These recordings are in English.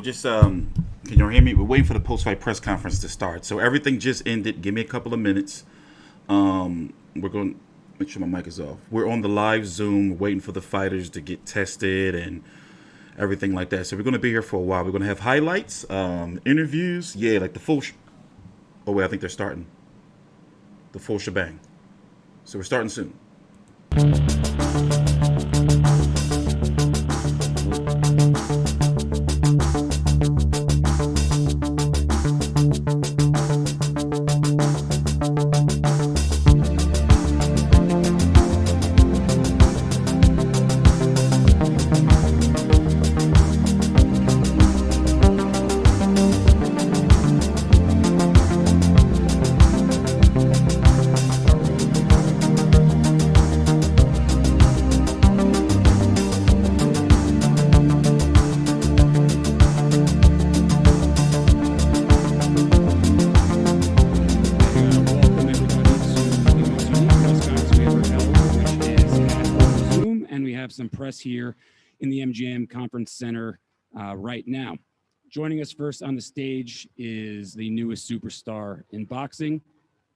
we'll just can you hear me? We're waiting for the post-fight press conference to start. So everything just ended. Give me a couple of minutes. We're going to make sure my mic is off. We're on the live Zoom, waiting for the fighters to get tested and everything like that. So we're going to be here for a while. We're going to have highlights, interviews, like the full. Oh wait, I think they're starting. The full shebang. So we're starting soon. Here in the MGM Conference Center right now. Joining us first on the stage is the newest superstar in boxing.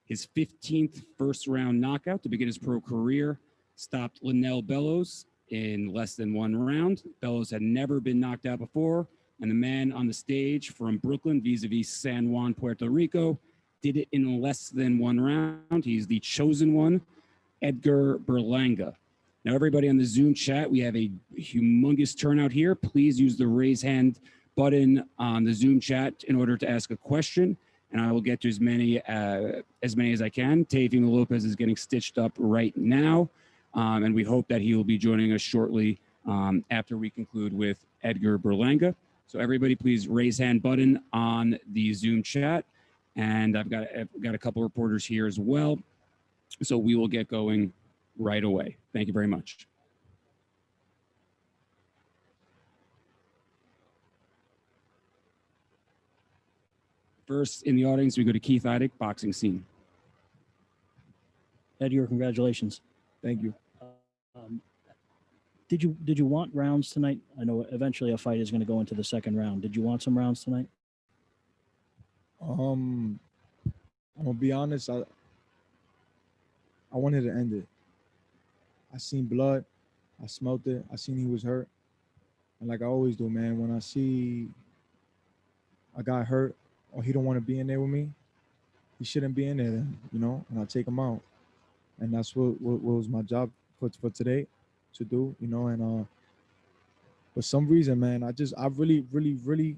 His 15th first-round knockout to begin his pro career stopped Linnell Bellows in less than one round. Bellows had never been knocked out before, and the man on the stage from Brooklyn, vis-a-vis San Juan, Puerto Rico, did it in less than one round. He's the chosen one, Edgar Berlanga. Now, everybody on the Zoom chat, we have a humongous turnout here. Please use the raise hand button on the Zoom chat in order to ask a question, and I will get to as many as I can. Teofimo Lopez is getting stitched up right now, and we hope that he will be joining us shortly after we conclude with Edgar Berlanga. So everybody, please raise hand button on the Zoom chat, and I've got a couple reporters here as well, so we will get going right away. Thank you very much. First in the audience, we go to Keith Idek, boxing scene. Edgar, congratulations. Thank you. Did you want rounds tonight? I know eventually a fight is going to go into the second round. Did you want some rounds tonight? I'm gonna be honest. I wanted to end it. I seen blood, I smelt it, I seen he was hurt. And like I always do, man, when I see a guy hurt or he don't want to be in there with me, he shouldn't be in there then, and I take him out. And that's what was my job for today to do, and for some reason, man, I really, really, really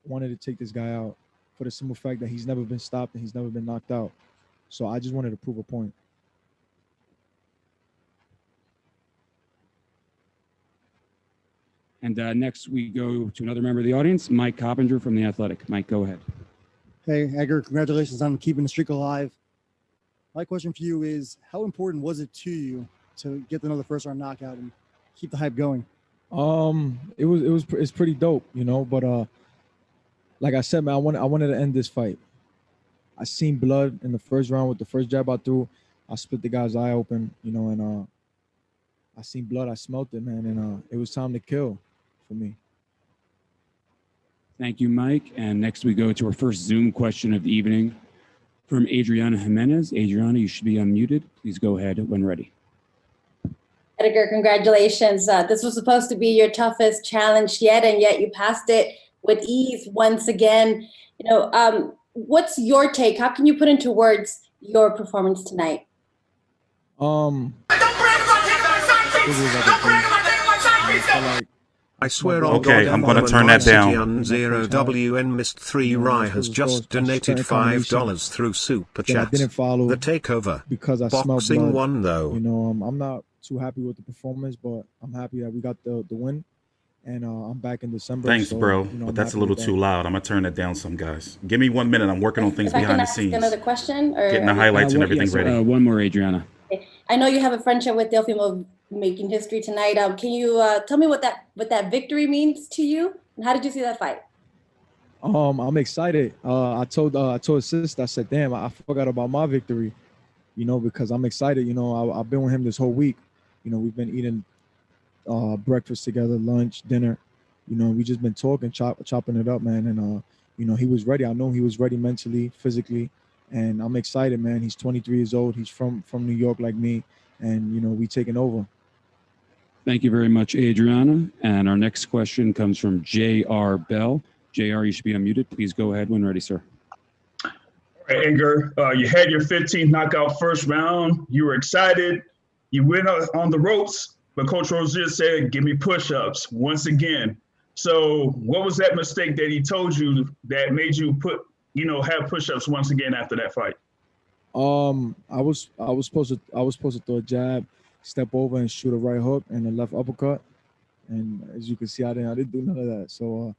wanted to take this guy out for the simple fact that he's never been stopped and he's never been knocked out. So I just wanted to prove a point. And next we go to another member of the audience, Mike Coppinger from The Athletic. Mike, go ahead. Hey, Edgar, congratulations on keeping the streak alive. My question for you is, how important was it to you to get another first-round knockout and keep the hype going? It's pretty dope, but like I said, man, I wanted to end this fight. I seen blood in the first round with the first jab I threw. I split the guy's eye open, and I seen blood, I smelt it, man, and it was time to kill for me. Thank you, Mike. And next we go to our first Zoom question of the evening from Adriana Jimenez. Adriana, you should be unmuted. Please go ahead when ready. Edgar, congratulations. This was supposed to be your toughest challenge yet, and yet you passed it with ease once again. What's your take? How can you put into words your performance tonight? I swear on Okay, God, I'm going to turn that down. 0WN missed 3 Rye has just donated $5 through Super Chat. I didn't follow the takeover. Because I smelled Boxing blood. won though. I'm not too happy with the performance, but I'm happy that we got the win. And I'm back in December. Thanks, so, bro. I'm But that's a happy little with too that. loud. I'm going to turn that down some, guys. Give me 1 minute. I'm working on things If I behind can the ask scenes. another question? Or Getting the highlights and everything ready. One more, Adriana. I know you have a friendship with Teofimo making history tonight. Can you tell me what that victory means to you? And how did you see that fight? I'm excited. I told his sister, I said, damn, I forgot about my victory, because I'm excited. I've been with him this whole week. We've been eating breakfast together, lunch, dinner. we just been talking, chopping it up, man. And he was ready. I know he was ready mentally, physically, and I'm excited, man. He's 23 years old. He's from New York like me, and we taking over. Thank you very much, Adriana. And our next question comes from J.R. Bell. J.R., you should be unmuted. Please go ahead when ready, sir. All right, Edgar, you had your 15th knockout first round. You were excited. You went on the ropes, but Coach Rozier said, give me push-ups once again. So what was that mistake that he told you that made you have push-ups once again after that fight? I was supposed to throw a jab, step over and shoot a right hook and a left uppercut. And as you can see, I didn't do none of that. So,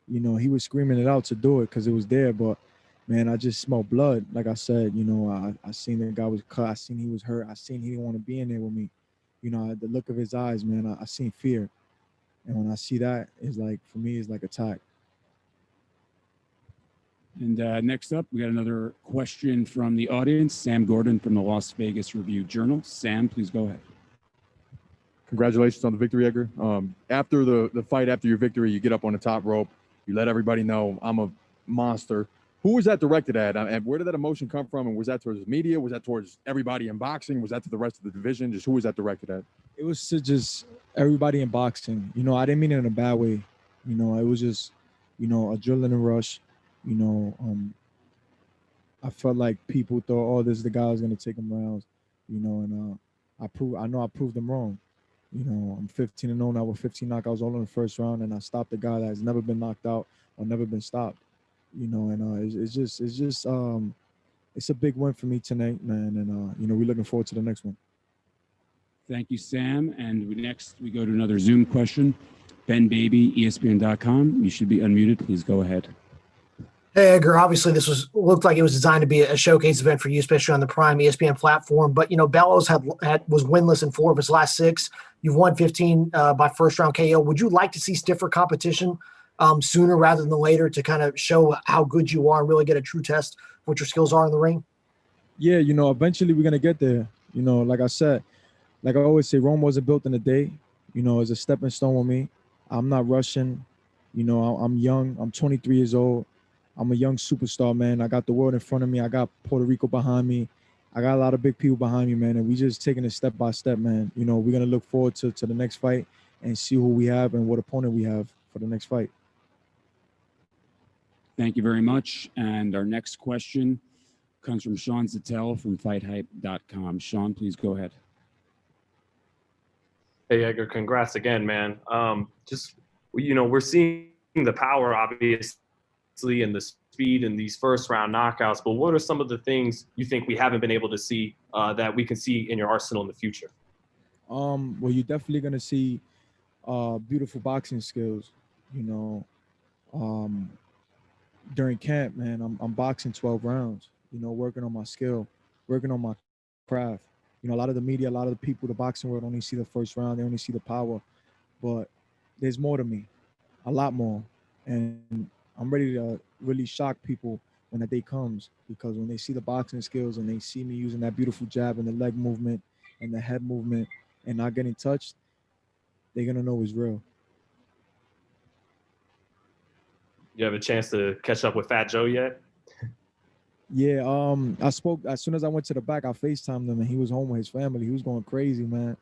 he was screaming it out to do it because it was there. But, man, I just smelled blood. Like I said, I seen the guy was cut. I seen he was hurt. I seen he didn't want to be in there with me. The look of his eyes, man, I seen fear. And when I see that, it's like, for me, it's like attack. And next up, we got another question from the audience. Sam Gordon from the Las Vegas Review-Journal. Sam, please go ahead. Congratulations on the victory, Edgar. After the fight, after your victory, you get up on the top rope. You let everybody know I'm a monster. Who was that directed at? And where did that emotion come from? And was that towards the media? Was that towards everybody in boxing? Was that to the rest of the division? Just who was that directed at? It was to just everybody in boxing. I didn't mean it in a bad way. It was just, adrenaline rush. I felt like people thought, oh, this is the guy who's going to take him rounds, and I know I proved them wrong. I'm 15-0 now with 15 knockouts all in the first round, and I stopped the guy that has never been knocked out or never been stopped. And it's a big win for me tonight, man. And we're looking forward to the next one. Thank you, Sam. And next, we go to another Zoom question. Ben Baby, ESPN.com. You should be unmuted. Please go ahead. Hey, Edgar, obviously this looked like it was designed to be a showcase event for you, especially on the Prime ESPN platform. But, Bellows was winless in 4 of his last 6. You've won 15 by first-round KO. Would you like to see stiffer competition sooner rather than later to kind of show how good you are and really get a true test of what your skills are in the ring? Yeah, eventually we're going to get there. Like I said, like I always say, Rome wasn't built in a day. It's a stepping stone with me. I'm not rushing. I'm young. I'm 23 years old. I'm a young superstar, man. I got the world in front of me. I got Puerto Rico behind me. I got a lot of big people behind me, man. And we just taking it step by step, man. We're going to look forward to the next fight and see who we have and what opponent we have for the next fight. Thank you very much. And our next question comes from Sean Zattel from FightHype.com. Sean, please go ahead. Hey, Edgar, congrats again, man. We're seeing the power, obviously, and the speed in these first-round knockouts, but what are some of the things you think we haven't been able to see that we can see in your arsenal in the future? Well, you're definitely going to see beautiful boxing skills, during camp, man. I'm boxing 12 rounds, working on my skill, working on my craft. A lot of the media, a lot of the people, the boxing world only see the first round. They only see the power, but there's more to me, a lot more. And I'm ready to really shock people when that day comes, because when they see the boxing skills and they see me using that beautiful jab and the leg movement and the head movement and not getting touched, they're going to know it's real. You have a chance to catch up with Fat Joe yet? Yeah, I spoke as soon as I went to the back. I FaceTimed him, and he was home with his family. He was going crazy, man.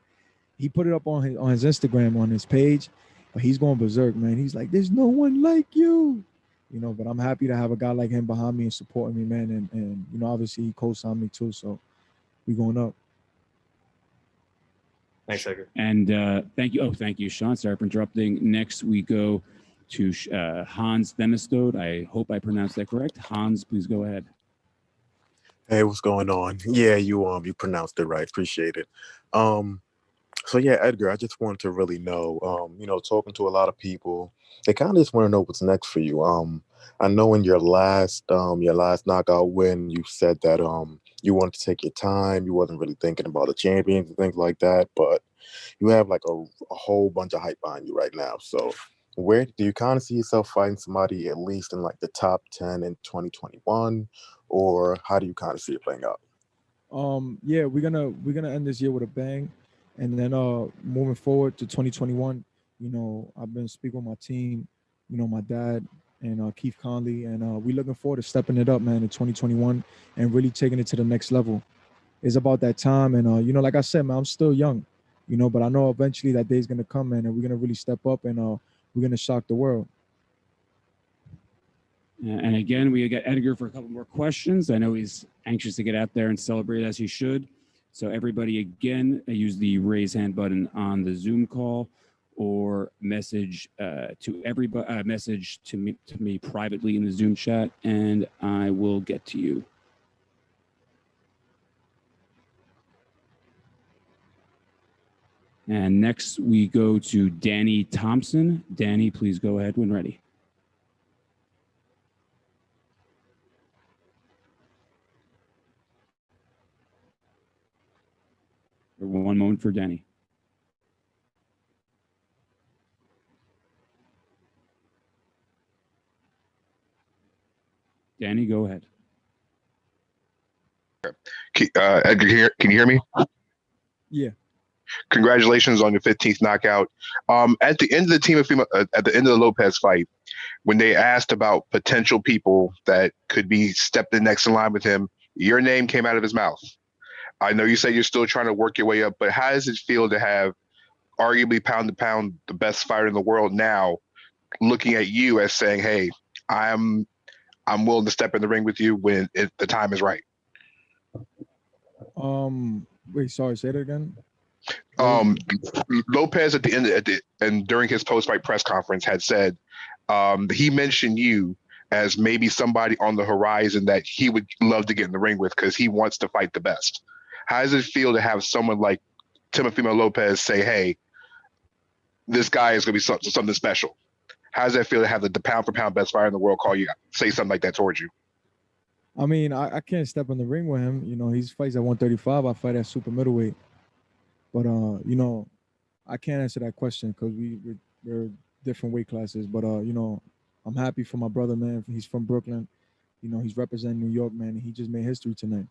He put it up on his Instagram, on his page, but he's going berserk, man. He's like, "There's no one like you," But I'm happy to have a guy like him behind me and supporting me, man. And obviously he co-signed me too, so we going up. Thanks, Edgar. And thank you. Oh, thank you, Sean. Sorry for interrupting. Next, we go to Hans Themistode. I hope I pronounced that correct. Hans, please go ahead. Hey, what's going on? Yeah, you pronounced it right. Appreciate it. So yeah, Edgar, I just wanted to really know, talking to a lot of people, they kind of just want to know what's next for you. I know in your last knockout win, you said that you wanted to take your time. You wasn't really thinking about the champions and things like that, but you have like a whole bunch of hype behind you right now. So where do you kind of see yourself fighting somebody at least in like the top 10 in 2021, or how do you kind of see it playing out? Yeah, we're gonna end this year with a bang, and then moving forward to 2021, I've been speaking with my team, my dad and Keith Conley, and we looking forward to stepping it up, man, in 2021 and really taking it to the next level. It's about that time, and like I said, man, I'm still young, but I know eventually that day's gonna come, man, and we're gonna really step up and we're gonna shock the world. And again, we got Edgar for a couple more questions. I know he's anxious to get out there and celebrate as he should. So everybody, again, use the raise hand button on the Zoom call, or message to everybody. Message to me privately in the Zoom chat, and I will get to you. And next we go to Danny Thompson. Danny, please go ahead when ready. One moment for Danny. Danny, go ahead. Edgar, can you hear me? Yeah. Congratulations on your 15th knockout. At the end of the at the end of the Lopez fight, when they asked about potential people that could be stepped in next in line with him, your name came out of his mouth. I know you say you're still trying to work your way up, but how does it feel to have arguably pound to pound the best fighter in the world now looking at you as saying, hey, I'm willing to step in the ring with you when the time is right? Wait, sorry, say that again. Lopez at the end during his post-fight press conference had said he mentioned you as maybe somebody on the horizon that he would love to get in the ring with because he wants to fight the best. How does it feel to have someone like Teofimo Lopez say, hey, this guy is going to be something special? How does that feel to have the pound for pound best fighter in the world say something like that towards you? I mean, I can't step in the ring with him. He fights at 135. I fight at super middleweight. But, I can't answer that question because we're different weight classes. But, I'm happy for my brother, man. He's from Brooklyn. He's representing New York, man. And he just made history tonight.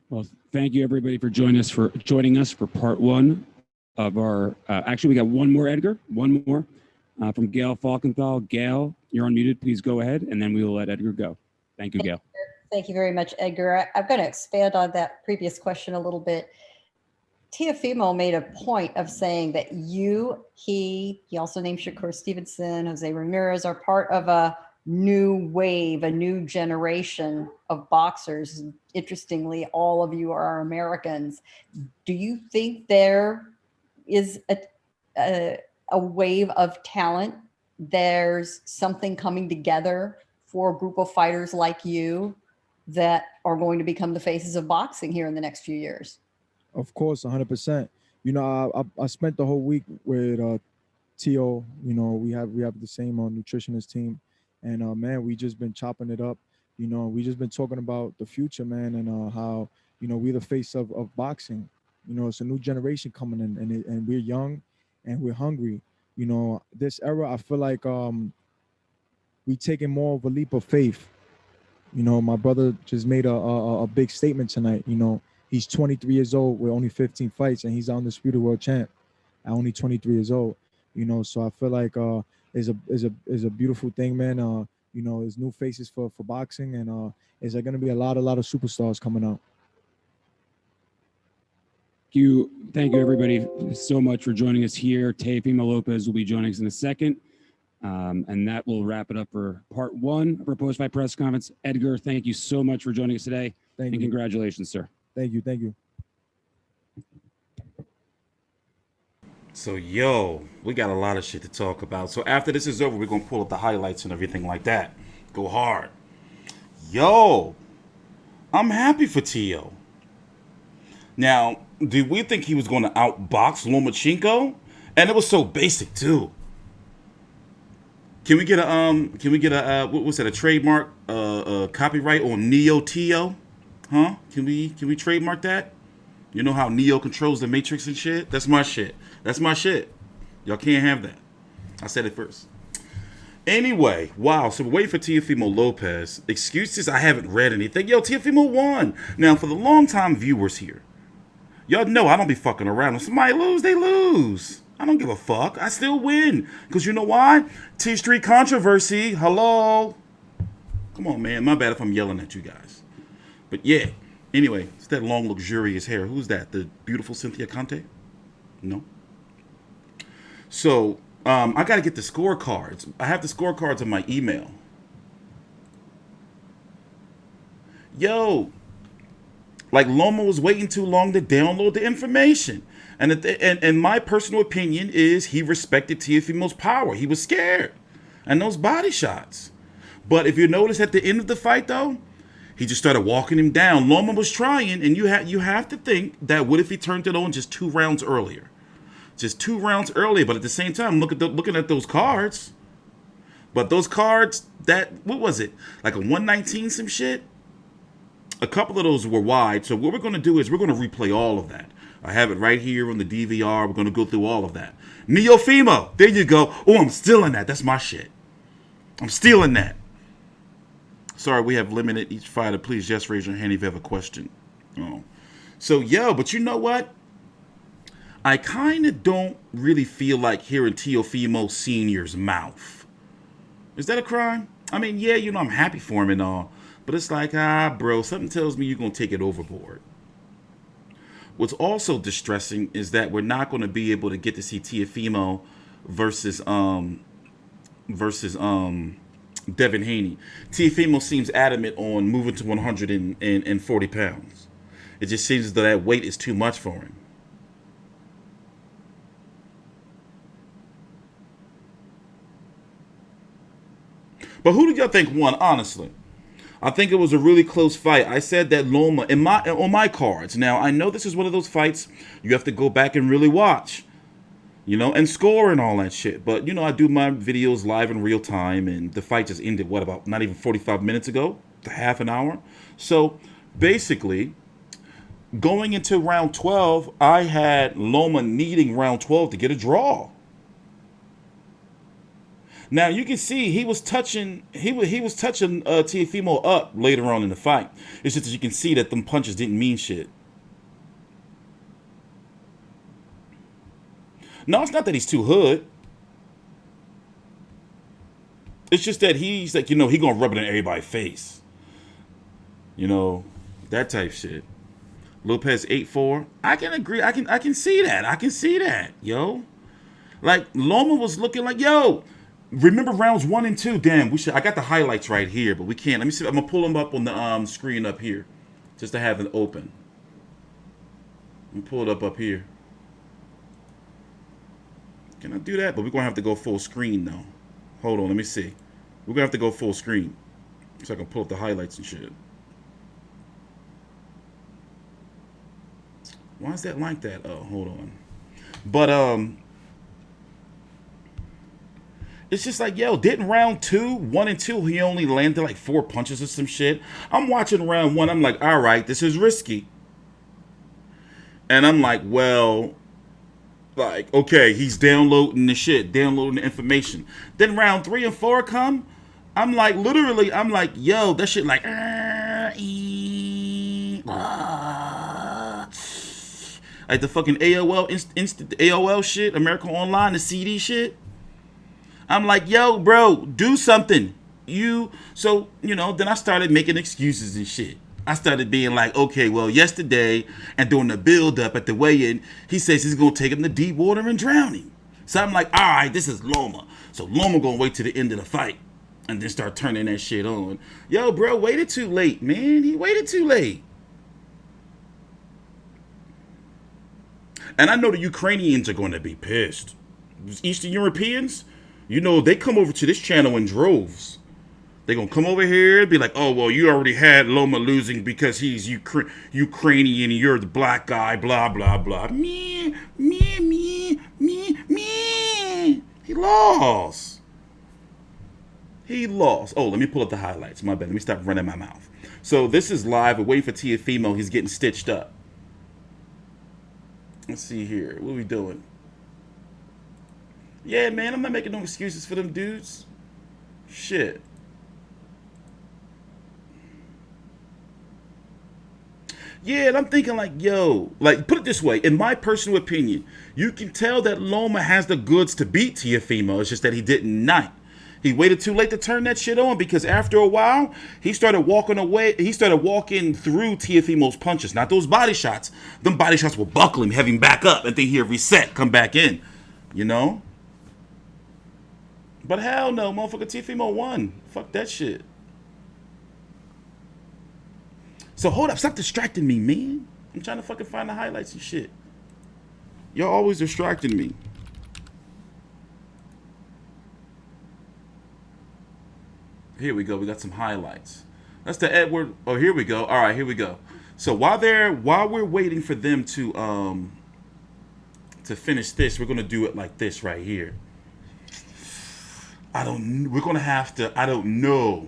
Well, thank you, everybody, for joining us for part one of our, actually, we got one more, Edgar, one more from Gail Falkenthal. Gail, you're unmuted. Please go ahead, and then we will let Edgar go. Thank you, Gail. Thank you very much, Edgar. I'm going to expand on that previous question a little bit. Teofimo made a point of saying that he also named Shakur Stevenson, Jose Ramirez, are part of a new wave, a new generation of boxers. Interestingly, all of you are Americans. Do you think there is a wave of talent? There's something coming together for a group of fighters like you that are going to become the faces of boxing here in the next few years? Of course, 100%. I spent the whole week with Tio. We have the same nutritionist team, and man, we just been chopping it up. We just been talking about the future, man, and how we're the face of boxing. It's a new generation coming in, and we're young, and we're hungry. This era, I feel like we taking more of a leap of faith. My brother just made a big statement tonight. He's 23 years old with only 15 fights, and he's undisputed world champ at only 23 years old. So I feel like is a beautiful thing, man. There's new faces for boxing, and is there going to be a lot of superstars coming out? Thank you, everybody, so much for joining us here. Teofimo Lopez will be joining us in a second. And that will wrap it up for part one of our post-fight press conference. Edgar, thank you so much for joining us today. Thank you. Congratulations, sir. Thank you. So, we got a lot of shit to talk about. So after this is over, we're going to pull up the highlights and everything like that. Go hard. I'm happy for Tio. Now, do we think he was going to outbox Lomachenko? And it was so basic, too. Can we get a what's that, a trademark copyright on Neo Tio? Huh? Can we trademark that? You know how Neo controls the Matrix and shit? That's my shit. Y'all can't have that. I said it first. Anyway, wow. So we're waiting for Teofimo Lopez. Excuses, I haven't read anything. Teofimo won. Now, for the long-time viewers here, Y'all know I don't be fucking around. If somebody lose, they lose. I don't give a fuck. I still win. Because you know why? TstreeT controversy. Hello. Come on, man. My bad if I'm yelling at you guys. But yeah. Anyway, it's that long, luxurious hair. Who's that? The beautiful Cynthia Conte? No. So, I got to get the scorecards. I have the scorecards in my email. Yo. Like, Loma was waiting too long to download the information. And my personal opinion is he respected Teofimo's power. He was scared. And those body shots. But if you notice at the end of the fight, though, he just started walking him down. Loma was trying, and you have to think that what if he turned it on just 2 rounds earlier? Just 2 rounds earlier, but at the same time, looking at those cards. But those cards, what was it? Like a 119 some shit? A couple of those were wide. So what we're going to do is we're going to replay all of that. I have it right here on the DVR. We're going to go through all of that. Neofimo, there you go. Oh, I'm stealing that. That's my shit. I'm stealing that. Sorry, we have limited each fighter. Please just raise your hand if you have a question. Oh. So, but you know what? I kind of don't really feel like hearing Teofimo Sr.'s mouth. Is that a crime? I mean, yeah, I'm happy for him and all. But it's like, bro, something tells me you're going to take it overboard. What's also distressing is that we're not going to be able to get to see Teofimo versus Devin Haney. Teofimo seems adamant on moving to 140 pounds. It just seems as though that weight is too much for him. But who did y'all think won, honestly? I think it was a really close fight. I said that Loma, on my cards. Now, I know this is one of those fights you have to go back and really watch. And score and all that shit. But, I do my videos live in real time, and the fight just ended, about not even 45 minutes ago? Half an hour? So, basically, going into round 12, I had Loma needing round 12 to get a draw. Now, you can see he was touching Teofimo up later on in the fight. It's just that you can see that them punches didn't mean shit. No, it's not that he's too hood. It's just that he's like, he gonna rub it in everybody's face. That type shit. Lopez 8-4. I can agree. I can see that. I can see that, yo. Like, Loma was looking like, yo, remember rounds 1 and 2? Damn, I got the highlights right here, but we can't. Let me see. I'm gonna pull them up on the screen up here, just to have it open. Let me pull it up here. Can I do that? But we're gonna have to go full screen though. Hold on, let me see. We're gonna have to go full screen, so I can pull up the highlights and shit. Why is that like that? Oh, hold on. But it's just like, yo, didn't round 1 and 2, he only landed like 4 punches or some shit? I'm watching round 1, I'm like, all right, this is risky. And I'm like, well, like, okay, he's downloading the shit, downloading the information. Then round 3 and 4 come, I'm like, literally, I'm like, yo, that shit like, like the fucking AOL, instant AOL shit, America Online, the CD shit. I'm like, yo, bro, do something. Then I started making excuses and shit. I started being like, okay, well, yesterday and during the build-up at the weigh-in, he says he's going to take him to deep water and drown him. So I'm like, all right, this is Loma. So Loma going to wait to the end of the fight and then start turning that shit on. Yo, bro, waited too late, man. He waited too late. And I know the Ukrainians are going to be pissed. Eastern Europeans, they come over to this channel in droves. They're going to come over here and be like, oh, well, you already had Loma losing because he's Ukrainian and you're the black guy, blah, blah, blah. Me. He lost. Oh, let me pull up the highlights. My bad. Let me stop running my mouth. So this is live. We're waiting for Teofimo. He's getting stitched up. Let's see here. What are we doing? Yeah, man, I'm not making no excuses for them dudes. Shit. Yeah, and I'm thinking like, yo, like put it this way, in my personal opinion, you can tell that Loma has the goods to beat Teofimo. It's just that he didn't night. He waited too late to turn that shit on because after a while, he started walking away. He started walking through Teofimo's punches, not those body shots. Them body shots will buckle him, have him back up, and then he'll reset, come back in. You know? But hell no, motherfucker, Teofimo won. Fuck that shit. So hold up, stop distracting me, man. I'm trying to fucking find the highlights and shit. Y'all always distracting me. Here we go. We got some highlights. That's the Edward. Oh, here we go. All right, here we go. So while we're waiting for them to finish this, we're gonna do it like this right here. We're gonna have to. I don't know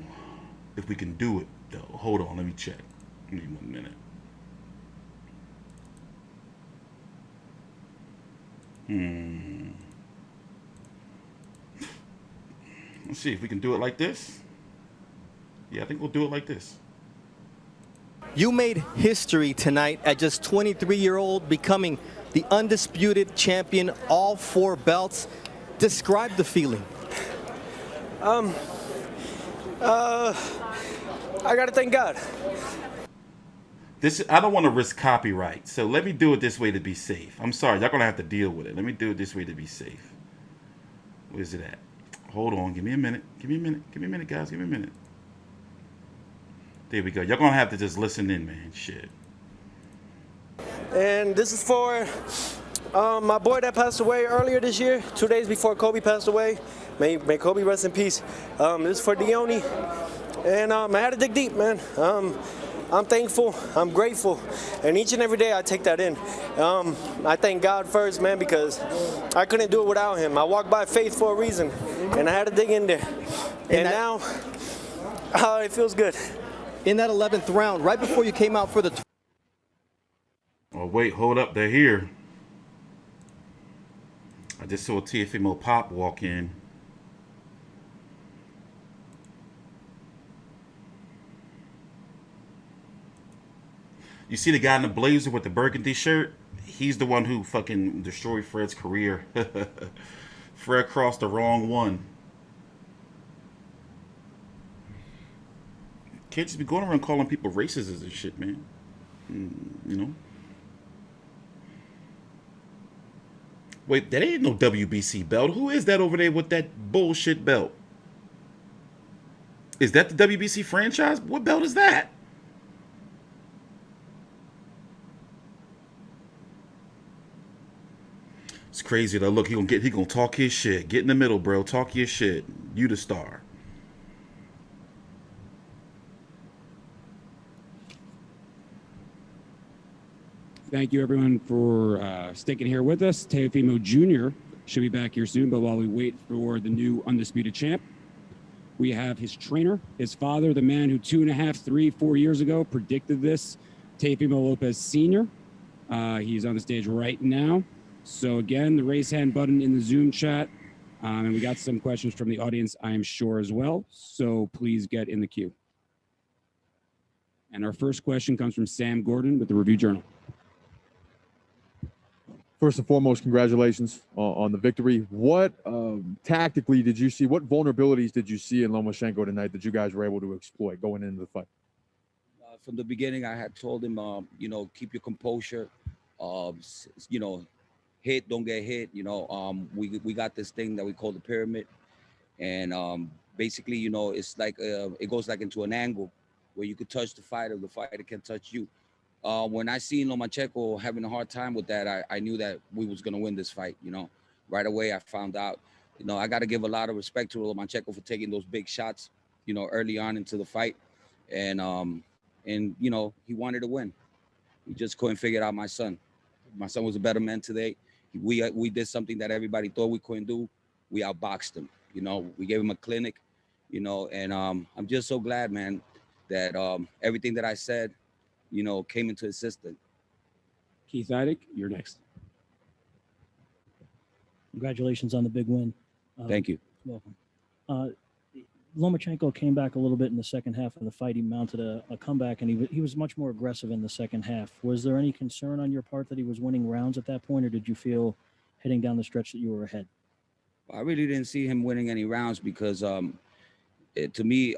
if we can do it though. Hold on, let me check. Give me 1 minute. Let's see if we can do it like this. Yeah, I think we'll do it like this. You made history tonight at just 23-year-old, becoming the undisputed champion, all 4 belts. Describe the feeling. I gotta thank God. I don't want to risk copyright, so let me do it this way to be safe. I'm sorry, y'all gonna have to deal with it. Let me do it this way to be safe. Where's it at? Hold on, give me a minute. Give me a minute. Give me a minute, guys. Give me a minute. There we go. Y'all gonna have to just listen in, man. Shit. And this is for my boy that passed away earlier this year, 2 days before Kobe passed away. May Kobe rest in peace. This is for Dione. And I had to dig deep, man. I'm thankful, I'm grateful, and each and every day I take that in. I thank God first, man, because I couldn't do it without him. I walked by faith for a reason, and I had to dig in there. And now, it feels good. In that 11th round, right before you came out for the... Oh, wait, hold up, they're here. I just saw Teofimo Pop walk in. You see the guy in the blazer with the burgundy shirt? He's the one who fucking destroyed Fred's career. Fred crossed the wrong one. Can't just be going around calling people racists and shit, man. You know? Wait, that ain't no WBC belt. Who is that over there with that bullshit belt? Is that the WBC franchise? What belt is that? It's crazy though. Look, he gonna talk his shit. Get in the middle, bro. Talk your shit. You the star. Thank you, everyone, for sticking here with us. Teofimo Jr. should be back here soon, but while we wait for the new undisputed champ, we have his trainer, his father, the man who 2.5, 3, 4 years ago predicted this, Teofimo Lopez Sr. He's on the stage right now. So again, the raise hand button in the Zoom chat, and we got some questions from the audience, I am sure, as well. So please get in the queue. And our first question comes from Sam Gordon with the Review Journal. First and foremost, congratulations on the victory. What tactically did you see? What vulnerabilities did you see in Lomachenko tonight that you guys were able to exploit going into the fight? From the beginning, I had told him, keep your composure. Hit, don't get hit. We got this thing that we call the pyramid, and basically, it's like it goes like into an angle where you could touch the fighter can touch you. When I seen Lomachenko having a hard time with that, I knew that we was gonna win this fight. Right away I found out. I got to give a lot of respect to Lomachenko for taking those big shots, early on into the fight, and he wanted to win. He just couldn't figure out my son. My son was a better man today. We did something that everybody thought we couldn't do. We outboxed him. We gave him a clinic. And I'm just so glad, man, that everything that I said, came into existence. Keith Idek, you're next. Congratulations on the big win. Thank you. Welcome. Lomachenko came back a little bit in the second half of the fight. He mounted a comeback, and he was much more aggressive in the second half. Was there any concern on your part that he was winning rounds at that point, or did you feel heading down the stretch that you were ahead? I really didn't see him winning any rounds because to me,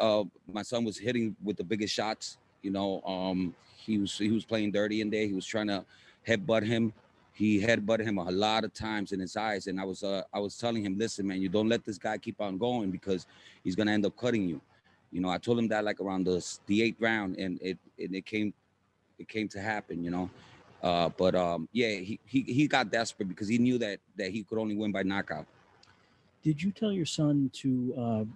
my son was hitting with the biggest shots. You know, he was playing dirty in there. He was trying to headbutt him. He headbutted him a lot of times in his eyes, and I was telling him, listen, man, you don't let this guy keep on going because he's gonna end up cutting you. You know, I told him that like around the 8th round, and it came to happen. You know, yeah, he got desperate because he knew that he could only win by knockout. Did you tell your son to,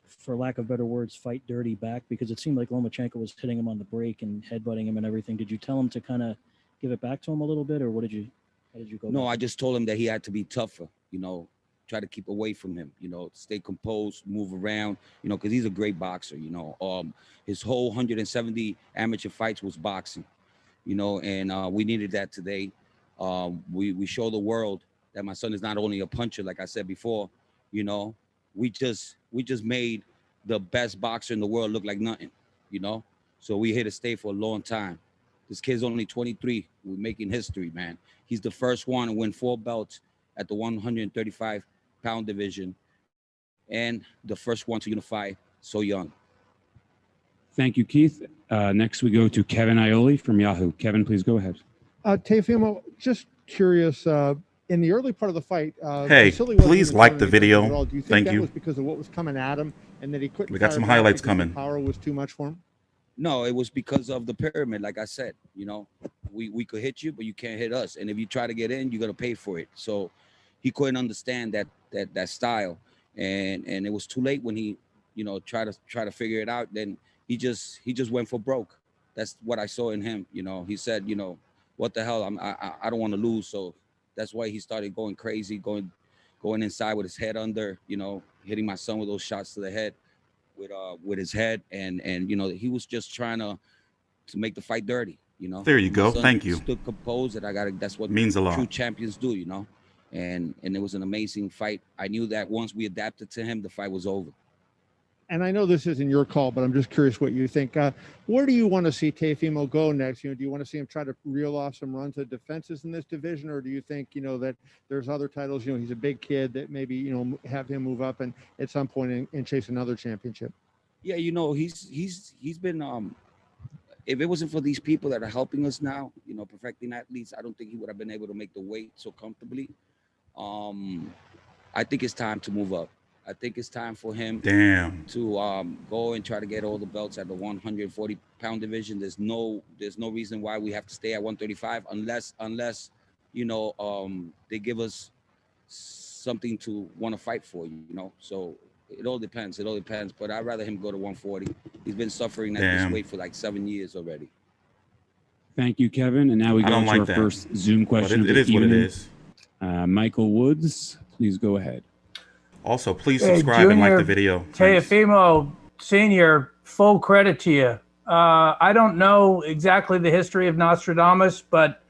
for lack of better words, fight dirty back? Because it seemed like Lomachenko was hitting him on the break and headbutting him and everything. Did you tell him to kind of give it back to him a little bit, or how did you go? No, I just told him that he had to be tougher, you know, try to keep away from him, you know, stay composed, move around, you know, because he's a great boxer, you know. His whole 170 amateur fights was boxing, you know, and we needed that today. We show the world that my son is not only a puncher, like I said before, you know, we just made the best boxer in the world look like nothing, you know. So we here to stay for a long time. This kid's only 23. We're making history, man. He's the first one to win 4 belts at the 135-pound division, and the first one to unify so young. Thank you, Keith. Next, we go to Kevin Ioli from Yahoo. Kevin, please go ahead. Teofimo, just curious, in the early part of the fight, hey, Vasiliy wasn't please even like throwing the any punches video. at all. Do you think Thank that you. was because of what was coming at him and that he couldn't We got fire some back highlights because the coming. power was too much for him? No, it was because of the pyramid. Like I said, you know, we could hit you, but you can't hit us. And if you try to get in, you're gonna pay for it. So he couldn't understand that style, and it was too late when he, you know, try to figure it out. Then he just went for broke. That's what I saw in him. You know, he said, you know, what the hell? I don't want to lose. So that's why he started going crazy, going inside with his head under, you know, hitting my son with those shots to the head with his head, and you know, he was just trying to make the fight dirty, you know. There you My go. son Thank you. stood composed, and that's what Means a lot. true champions do, you know. And it was an amazing fight. I knew that once we adapted to him, the fight was over. And I know this isn't your call, but I'm just curious what you think. Where do you want to see Teofimo go next? You know, do you want to see him try to reel off some runs of defenses in this division, or do you think, you know, that there's other titles? You know, he's a big kid, that maybe, you know, have him move up and at some point and chase another championship? Yeah, you know, he's been if it wasn't for these people that are helping us now, you know, perfecting athletes, I don't think he would have been able to make the weight so comfortably. I think it's time to move up. I think it's time for him to go and try to get all the belts at the 140-pound division. There's no reason why we have to stay at 135 unless you know, they give us something to want to fight for, you know. So it all depends. But I'd rather him go to 140. He's been suffering at this weight for like 7 years already. Thank you, Kevin. And now we I go don't to like our that. first Zoom question. But it is what it is. Michael Woods, please go ahead. Also, please subscribe and like the video. Teofimo Sr., full credit to you. I don't know exactly the history of Nostradamus, but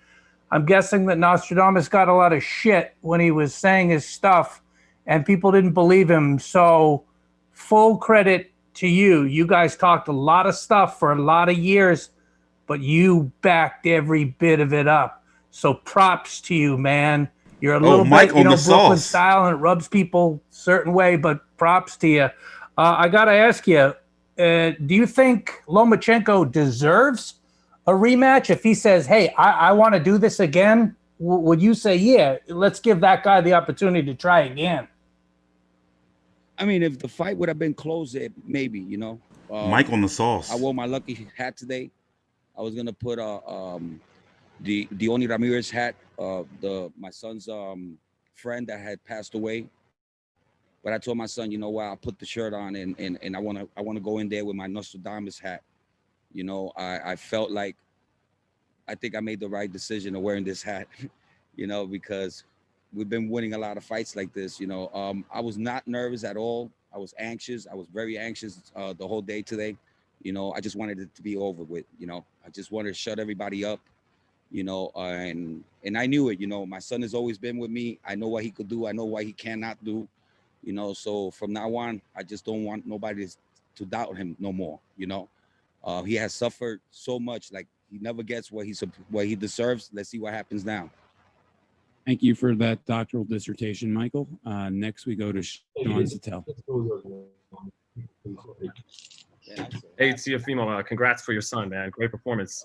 I'm guessing that Nostradamus got a lot of shit when he was saying his stuff, and people didn't believe him. So full credit to you. You guys talked a lot of stuff for a lot of years, but you backed every bit of it up. So props to you, man. You're a little Mike bit, you on know, the Brooklyn sauce. style, and it rubs people a certain way, but props to you. I got to ask you, do you think Lomachenko deserves a rematch? If he says, hey, I want to do this again, would you say, yeah, let's give that guy the opportunity to try again? I mean, if the fight would have been close, maybe, you know. Mike on the sauce. I wore my lucky hat today. I was going to put the Oni Ramirez hat, my son's friend that had passed away. But I told my son, you know what, I'll put the shirt on and I wanna go in there with my Nostradamus hat. You know, I felt like I think I made the right decision of wearing this hat, you know, because we've been winning a lot of fights like this, you know. I was not nervous at all. I was anxious. I was very anxious the whole day today. You know, I just wanted it to be over with, you know. I just wanted to shut everybody up. You know, and I knew it, you know. My son has always been with me. I know what he could do. I know what he cannot do. You know, so from now on, I just don't want nobody to doubt him no more. You know, he has suffered so much. Like he never gets what he deserves. Let's see what happens now. Thank you for that doctoral dissertation, Michael. Next, we go to Sean Sattel. Hey, Teofimo, congrats for your son, man. Great performance.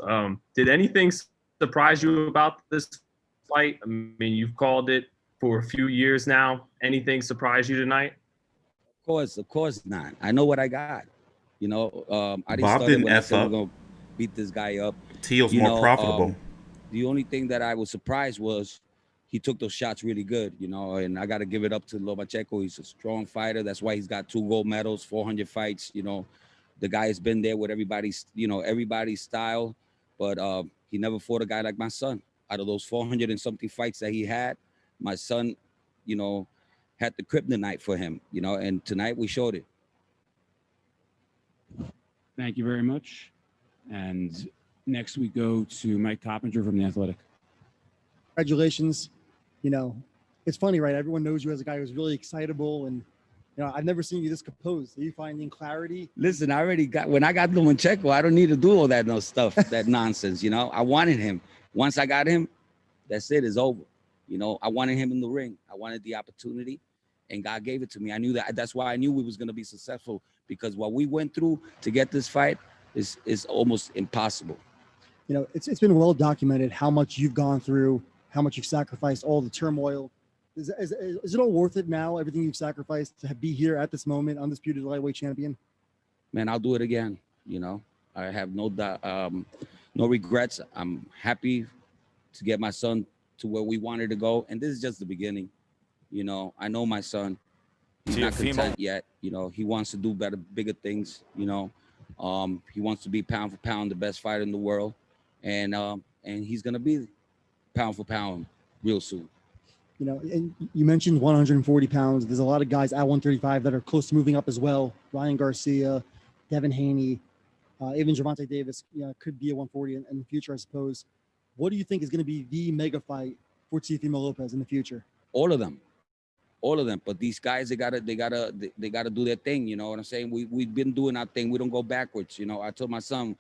Did anything surprise you about this fight? I mean, you've called it for a few years now. Anything surprise you tonight? Of course not. I know what I got. You know, I didn't Bob study didn't when I F said we're up. gonna beat this guy up. Teal's You more know, profitable. The only thing that I was surprised was he took those shots really good, you know, and I got to give it up to Lomachenko. He's a strong fighter. That's why he's got 2 gold medals, 400 fights. You know, the guy has been there with everybody's, you know, everybody's style, but he never fought a guy like my son. Out of those 400 and something fights that he had, my son, you know, had the kryptonite for him, you know, and tonight we showed it. Thank you very much. And next we go to Mike Coppinger from The Athletic. Congratulations. You know, it's funny, right? Everyone knows you as a guy who's really excitable, and you know, I've never seen you this composed. Are you finding clarity? Listen, I already got, when I got Lomachenko, I don't need to do all that stuff, that nonsense, you know. I wanted him. Once I got him, that's it, it's over. You know, I wanted him in the ring. I wanted the opportunity, and God gave it to me. I knew that. That's why I knew we was going to be successful, because what we went through to get this fight is almost impossible. You know, it's been well documented how much you've gone through, how much you've sacrificed, all the turmoil. Is it all worth it now, everything you've sacrificed to be here at this moment, undisputed lightweight champion? Man, I'll do it again. You know, I have no regrets. I'm happy to get my son to where we wanted to go. And this is just the beginning. You know, I know my son, he's not content yet. You know, he wants to do better, bigger things. You know, he wants to be pound for pound the best fighter in the world. And he's going to be pound for pound real soon. You know, and you mentioned 140 pounds. There's a lot of guys at 135 that are close to moving up as well. Ryan Garcia, Devin Haney, even Gervonta Davis, you know, could be a 140 in the future, I suppose. What do you think is going to be the mega fight for Teofimo Lopez in the future? All of them. But these guys, they gotta do their thing. You know what I'm saying? We've been doing our thing. We don't go backwards. You know, I told my son,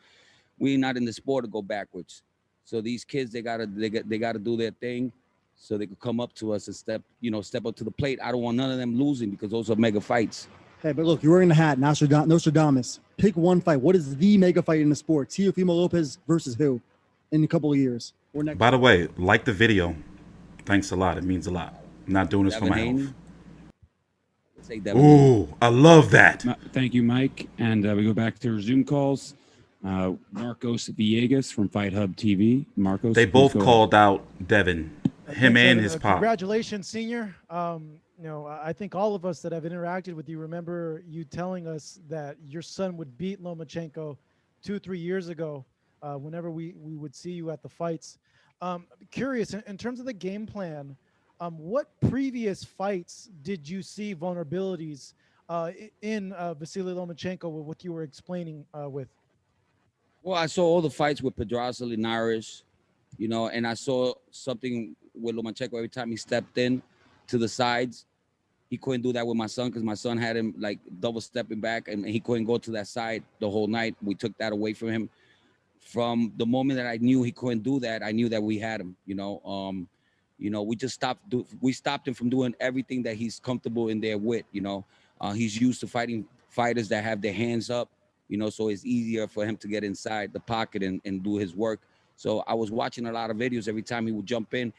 we're not in the sport to go backwards. So these kids, they gotta do their thing, so they could come up to us and step up to the plate. I don't want none of them losing, because those are mega fights. Hey, but look, you're wearing the hat, Nostradamus. Pick one fight. What is the mega fight in the sport? Teofimo Lopez versus who in a couple of years? Or next By the way, like the video. Thanks a lot. It means a lot. I'm not doing this for my health. Ooh, I love that. Thank you, Mike. And we go back to our Zoom calls. Marcos Villegas from Fight Hub TV. Marcos, they both called out Devin, him and his pop. Congratulations, Senior. You know, I think all of us that have interacted with you remember you telling us that your son would beat Lomachenko 2-3 years ago. Whenever we would see you at the fights. Curious, in terms of the game plan, what previous fights did you see vulnerabilities in Vasiliy Lomachenko with what you were explaining with? Well, I saw all the fights with Pedraza, Linares, you know, and I saw something with Lomachenko every time he stepped in to the sides. He couldn't do that with my son, because my son had him like double stepping back, and he couldn't go to that side the whole night. We took that away from him. From the moment that I knew he couldn't do that, I knew that we had him. You know, we just stopped him from doing everything that he's comfortable in there with. You know, he's used to fighting fighters that have their hands up. You know, so it's easier for him to get inside the pocket and do his work. So I was watching a lot of videos. Every time he would jump in,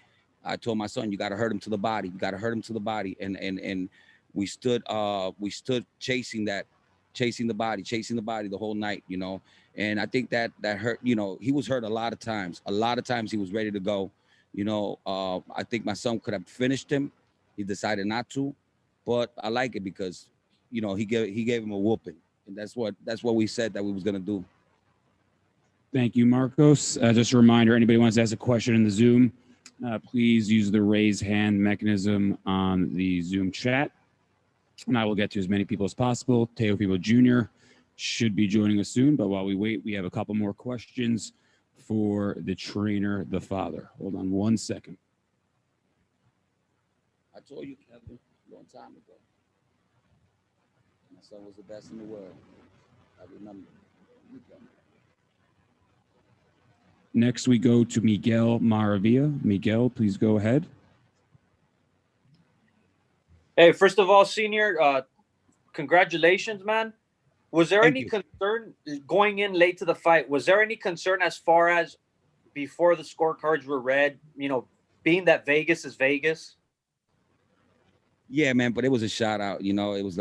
I told my son, you got to hurt him to the body. You got to hurt him to the body. And we stood chasing the body the whole night, you know. And I think that hurt, you know, he was hurt a lot of times. A lot of times he was ready to go. You know, I think my son could have finished him. He decided not to, but I like it because, you know, he gave him a whooping. And that's what we said that we was gonna do. Thank you, Marcos. Just a reminder, anybody wants to ask a question in the Zoom, please use the raise hand mechanism on the Zoom chat, and I will get to as many people as possible. Teofimo Jr. should be joining us soon, but while we wait, we have a couple more questions for the trainer, the father. Hold on 1 second. I told you, Kevin, a long time ago. My son was the best in the world. I remember. Next, we go to Miguel Maravilla. Miguel, please go ahead. Hey, first of all, Senior, congratulations, man. Was there Thank any you. concern going in late to the fight? Was there any concern as far as before the scorecards were read, being that Vegas is Vegas? Yeah, man, but it was a shout out. It was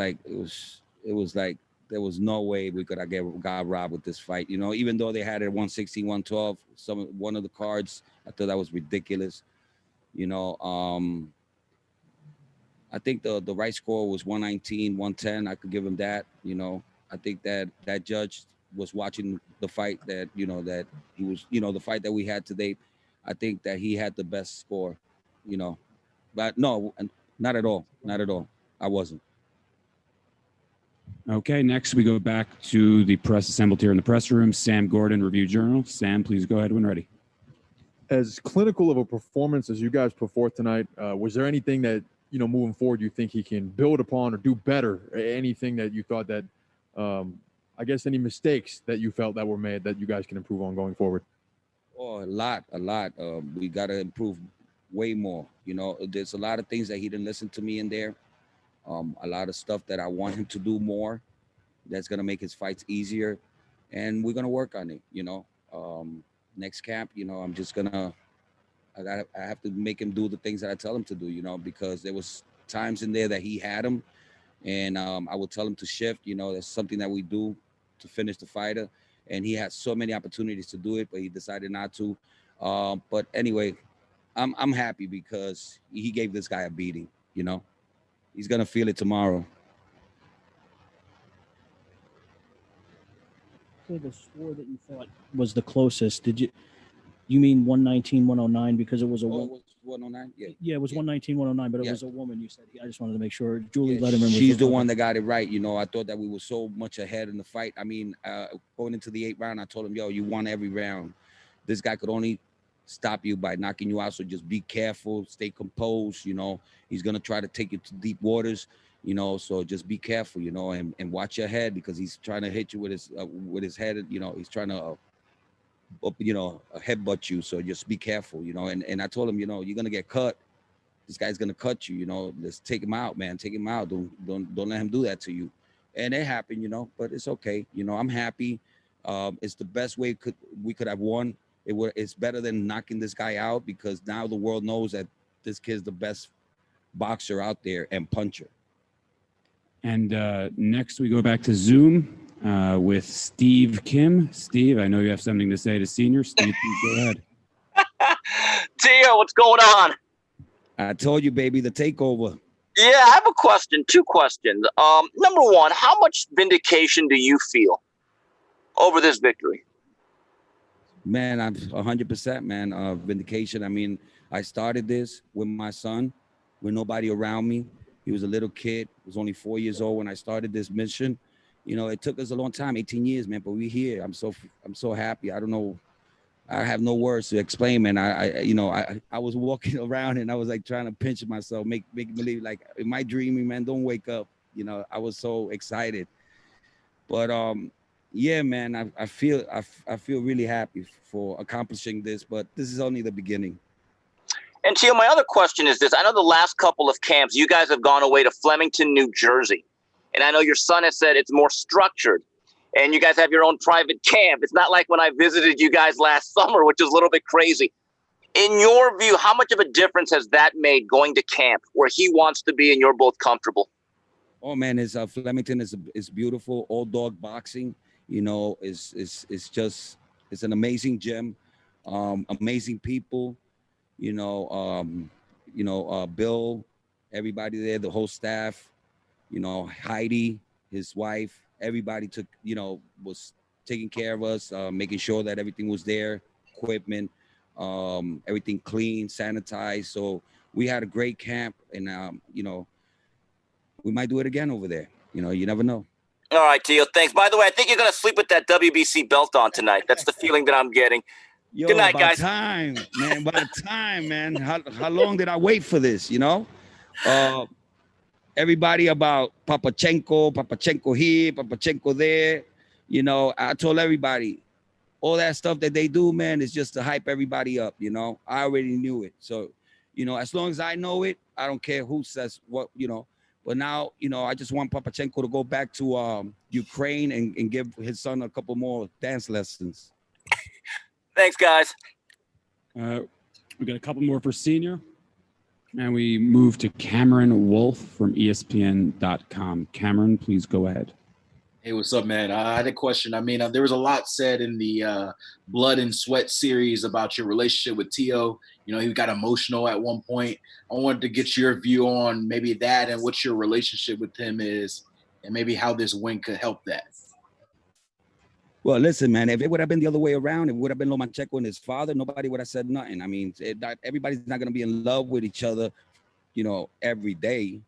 like there was no way we could have got robbed with this fight. Even though they had it 116, 112, one of the cards, I thought that was ridiculous. I think the right score was 119, 110. I could give him that. I think that judge was watching the fight that that he was, the fight that we had today. I think that he had the best score, but no, not at all. Not at all. I wasn't. Okay, next we go back to the press assembled here in the press room. Sam Gordon, Review Journal. Sam, please go ahead when ready. As clinical of a performance as you guys put forth tonight, was there anything that, moving forward, you think he can build upon or do better? Anything that you thought that, I guess, any mistakes that you felt that were made that you guys can improve on going forward? Oh, a lot. We got to improve way more. There's a lot of things that he didn't listen to me in there. A lot of stuff that I want him to do more. That's gonna make his fights easier, and we're gonna work on it. Next camp, I'm just gonna. I have to make him do the things that I tell him to do. Because there was times in there that he had him, and I would tell him to shift. That's something that we do to finish the fighter, and he had so many opportunities to do it, but he decided not to. But anyway, I'm happy because he gave this guy a beating. He's gonna feel it tomorrow. Say the score that you thought was the closest. You mean 119, 109 because it was a It woman? was 109. Yeah. Yeah, it was 119, 109, but it Yeah. was a woman. You said. I just wanted to make sure. Julie Yeah, let him in. she's the one that got it right. I thought that we were so much ahead in the fight. I mean, going into the 8th round, I told him, yo, you won every round. This guy could only stop you by knocking you out. So just be careful, stay composed. He's gonna try to take you to deep waters. So just be careful. And watch your head because he's trying to hit you with his head. He's trying to headbutt you. So just be careful. And I told him, you're gonna get cut. This guy's gonna cut you. Let's take him out, man. Take him out. Don't let him do that to you. And it happened. But it's okay. I'm happy. It's the best way we could have won. It's better than knocking this guy out because now the world knows that this kid's the best boxer out there and puncher. And next we go back to Zoom with Steve Kim. Steve, I know you have something to say to Senior. Steve, please go ahead. Tio, what's going on? I told you, baby, the takeover. Yeah, I have a question, 2 questions. Number one, how much vindication do you feel over this victory? Man, I'm 100%, man. Vindication. I mean, I started this with my son, with nobody around me. He was a little kid. He was only 4 years old when I started this mission. It took us a long time, 18 years, man, but we're here. I'm so happy. I don't know. I have no words to explain, man. I was walking around and I was like trying to pinch myself, make believe like, am I dreaming, man? Don't wake up. I was so excited. But yeah, man, I feel really happy for accomplishing this, but this is only the beginning. And Tio, my other question is this. I know the last couple of camps, you guys have gone away to Flemington, New Jersey. And I know your son has said it's more structured. And you guys have your own private camp. It's not like when I visited you guys last summer, which is a little bit crazy. In your view, how much of a difference has that made going to camp where he wants to be and you're both comfortable? Oh, man, Flemington is beautiful. All dog boxing, it's an amazing gym, amazing people, Bill, everybody there, the whole staff, Heidi, his wife, everybody was taking care of us, making sure that everything was there, equipment, everything clean, sanitized. So we had a great camp, and we might do it again over there. You never know. All right, Tio, thanks. By the way, I think you're going to sleep with that WBC belt on tonight. That's the feeling that I'm getting. Yo, good night, about guys. Time, man. How long did I wait for this? everybody about Papachenko here, Papachenko there. You know, I told everybody, all that stuff that they do, man, is just to hype everybody up. You know, I already knew it. So, you know, as long as I know it, I don't care who says what, you know. But now, you know, I just want Papachenko to go back to Ukraine and give his son a couple more dance lessons. Thanks, guys. We got a couple more for Senior. And we move to Cameron Wolf from ESPN.com. Cameron, please go ahead. Hey, what's up, man? I had a question. I mean, there was a lot said in the Blood and Sweat series about your relationship with Tio. You know, he got emotional at one point. I wanted to get your view on maybe that and what your relationship with him is and maybe how this win could help that. Well, listen, man, if it would have been the other way around, it would have been Lomachenko and his father, nobody would have said nothing. I mean, everybody's not going to be in love with each other, you know, every day.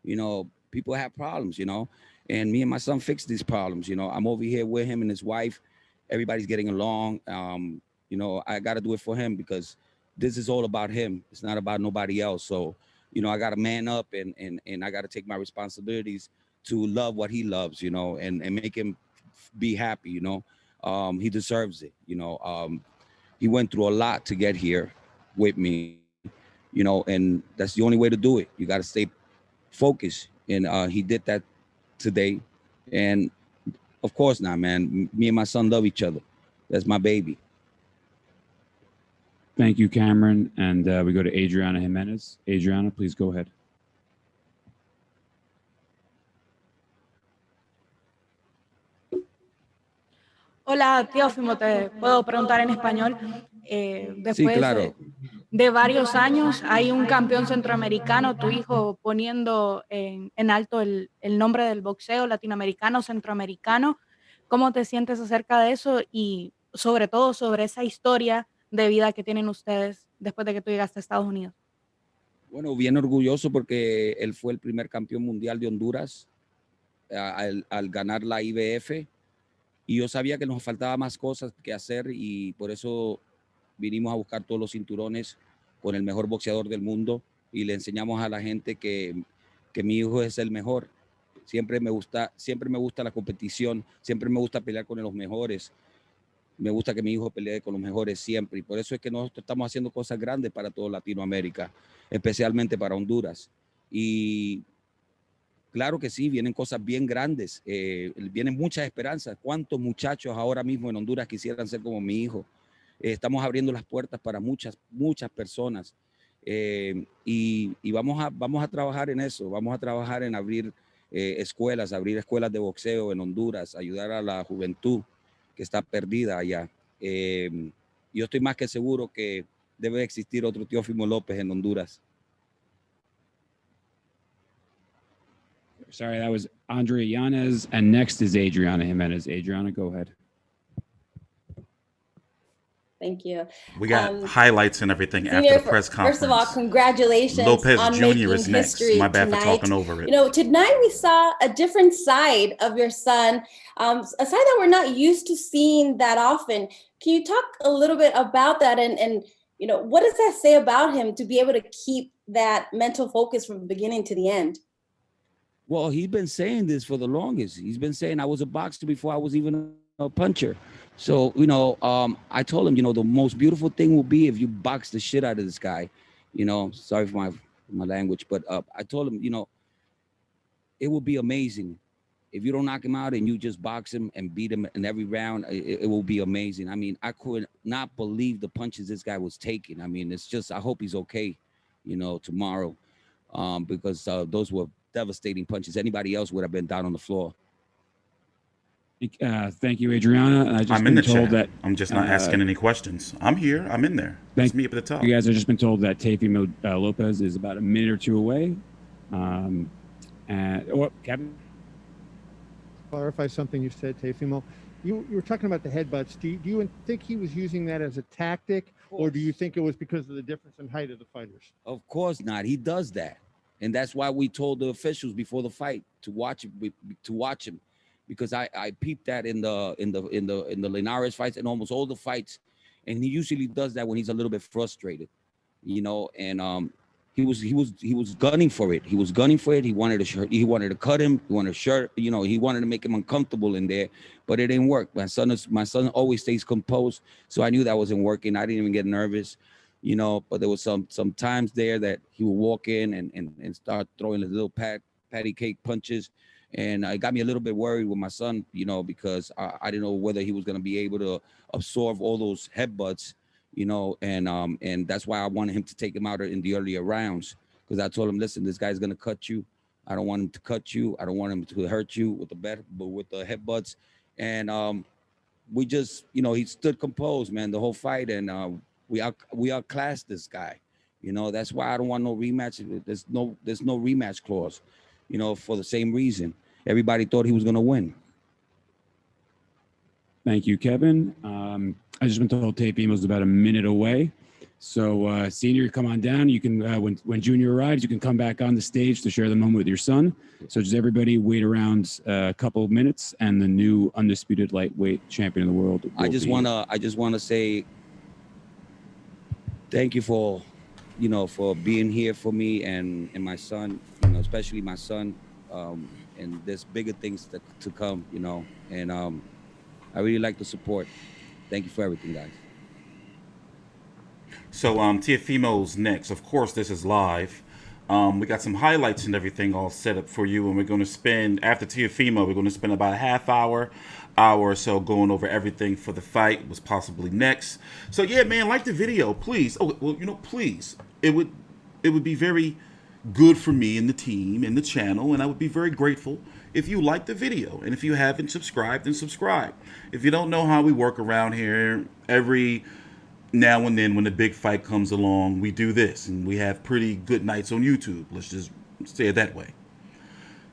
You know, people have problems, you know, and me and my son fix these problems. You know, I'm over here with him and his wife. Everybody's getting along. You know, I got to do it for him because this is all about him. It's not about nobody else. So, you know, I got to man up and I got to take my responsibilities to love what he loves, you know, and make him be happy, you know. He deserves it, you know. He went through a lot to get here with me, you know, and that's the only way to do it. You got to stay focused, and he did that today. And of course not, man. Me and my son love each other. That's my baby. Thank you, Cameron. And we go to Adriana Jimenez. Adriana, please go ahead. Hola, Teofimo, te puedo preguntar en español. Después Sí, claro. de varios años, hay un campeón centroamericano, tu hijo, poniendo en alto el nombre del boxeo latinoamericano, centroamericano. ¿Cómo te sientes acerca de eso y sobre todo sobre esa historia de vida que tienen ustedes después de que tú llegaste a Estados Unidos? Bueno, bien orgulloso porque él fue el primer campeón mundial de Honduras al ganar la IBF. Y yo sabía que nos faltaba más cosas que hacer y por eso vinimos a buscar todos los cinturones con el mejor boxeador del mundo y le enseñamos a la gente que mi hijo es el mejor. Siempre me gusta la competición, siempre me gusta pelear con los mejores. Me gusta que mi hijo pelee con los mejores siempre y por eso es que nosotros estamos haciendo cosas grandes para toda Latinoamérica, especialmente para Honduras. Y claro que sí, vienen cosas bien grandes, vienen muchas esperanzas. ¿Cuántos muchachos ahora mismo en Honduras quisieran ser como mi hijo? Estamos abriendo las puertas para muchas personas y vamos a trabajar en eso, vamos a trabajar en abrir escuelas de boxeo en Honduras, ayudar a la juventud que está perdida allá. Yo estoy más que seguro que debe existir otro Teofimo López en Honduras. Sorry, that was Andrea Yanez, and next is Adriana Jimenez. Adriana, go ahead. Thank you. We got highlights and everything Senior, after the press conference. First of all, congratulations Lopez on Jr. making is next. history My bad tonight. for talking over it. You know, tonight we saw a different side of your son, a side that we're not used to seeing that often. Can you talk a little bit about that and you know, what does that say about him to be able to keep that mental focus from the beginning to the end? Well, he's been saying this for the longest. He's been saying I was a boxer before I was even a puncher. So, you know, I told him, you know, the most beautiful thing will be if you box the shit out of this guy. You know, sorry for my language, but I told him, you know, it will be amazing. If you don't knock him out and you just box him and beat him in every round, it will be amazing. I mean, I could not believe the punches this guy was taking. I mean, it's just, I hope he's okay, you know, tomorrow, because those were devastating punches. Anybody else would have been down on the floor. Thank you, Adriana. I'm in the chat. I'm just not asking any questions. I'm here. I'm in there. It's me up at the top. You guys have just been told that Teofimo Lopez is about a minute or two away. Kevin? Clarify something you said, Teofimo. You were talking about the headbutts. Do you think he was using that as a tactic, or do you think it was because of the difference in height of the fighters? Of course not. He does that. And that's why we told the officials before the fight to watch him, because I peeped that in the Linares fights and almost all the fights, and he usually does that when he's a little bit frustrated, you know. And he was gunning for it. He was gunning for it. He wanted a shirt. He wanted to cut him. He wanted a shirt. You know, he wanted to make him uncomfortable in there, but it didn't work. My son always stays composed, so I knew that wasn't working. I didn't even get nervous, you know. But there was some times there that he would walk in and start throwing the little patty cake punches, and it got me a little bit worried with my son, you know, because I didn't know whether he was going to be able to absorb all those headbutts, you know, and that's why I wanted him to take him out in the earlier rounds, because I told him, listen, this guy's gonna cut you. I don't want him to cut you. I don't want him to hurt you with the headbutts. And we just, you know, he stood composed, man, the whole fight, and we outclassed this guy. You know, that's why I don't want no rematch. There's no rematch clause, you know, for the same reason. Everybody thought he was gonna win. Thank you, Kevin. I just been told Teofimo's about a minute away. So, Senior, come on down. You can, when Junior arrives, you can come back on the stage to share the moment with your son. So just everybody wait around a couple of minutes, and the new undisputed lightweight champion of the world. I just wanna say thank you for, you know, for being here for me and my son, you know, especially my son. And there's bigger things to come, you know, and I really like the support. Thank you for everything, guys. So Teofimo's next. Of course, this is live. We got some highlights and everything all set up for you, and we're going to spend, after Teofimo, we're going to spend about a half hour or so going over everything for the fight, was possibly next. So yeah, man, like the video, please. Oh, well, you know, please. It would be very good for me and the team and the channel, and I would be very grateful if you like the video, and if you haven't subscribed, then subscribe. If you don't know how we work around here, every now and then when the big fight comes along, we do this, and we have pretty good nights on YouTube. Let's just say it that way.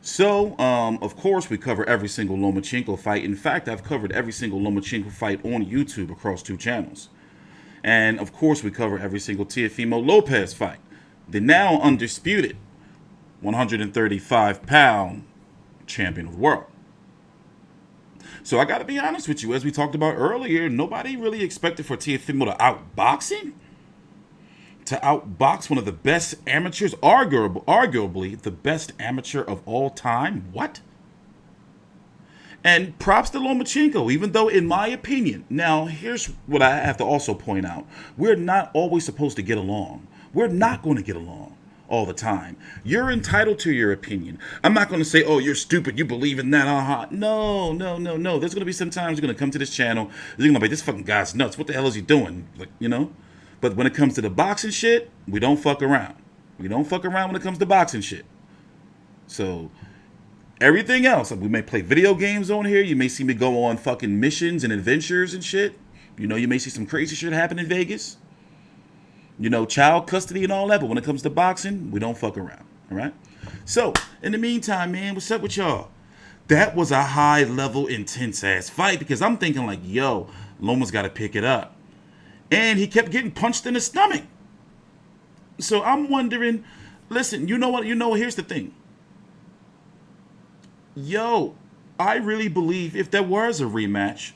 So, of course, we cover every single Lomachenko fight. In fact, I've covered every single Lomachenko fight on YouTube across 2 channels. And, of course, we cover every single Teofimo Lopez fight. The now undisputed 135-pound champion of the world. So I got to be honest with you, as we talked about earlier, nobody really expected for Teofimo to outbox him. To outbox one of the best amateurs, arguably the best amateur of all time. What? And props to Lomachenko, even though, in my opinion, now here's what I have to also point out. We're not always supposed to get along. We're not going to get along all the time. You're entitled to your opinion. I'm not going to say, oh, you're stupid, you believe in that, No. There's going to be some times you're going to come to this channel, you're going to be like, this fucking guy's nuts. What the hell is he doing? Like, you know? But when it comes to the boxing shit, we don't fuck around. We don't fuck around when it comes to boxing shit. So, everything else, we may play video games on here. You may see me go on fucking missions and adventures and shit. You know, you may see some crazy shit happen in Vegas. You know, child custody and all that. But when it comes to boxing, we don't fuck around. All right? So, in the meantime, man, what's up with y'all? That was a high-level, intense-ass fight because I'm thinking like, yo, Loma's got to pick it up. And he kept getting punched in the stomach. So I'm wondering, listen, you know what? Here's the thing. Yo, I really believe if there was a rematch,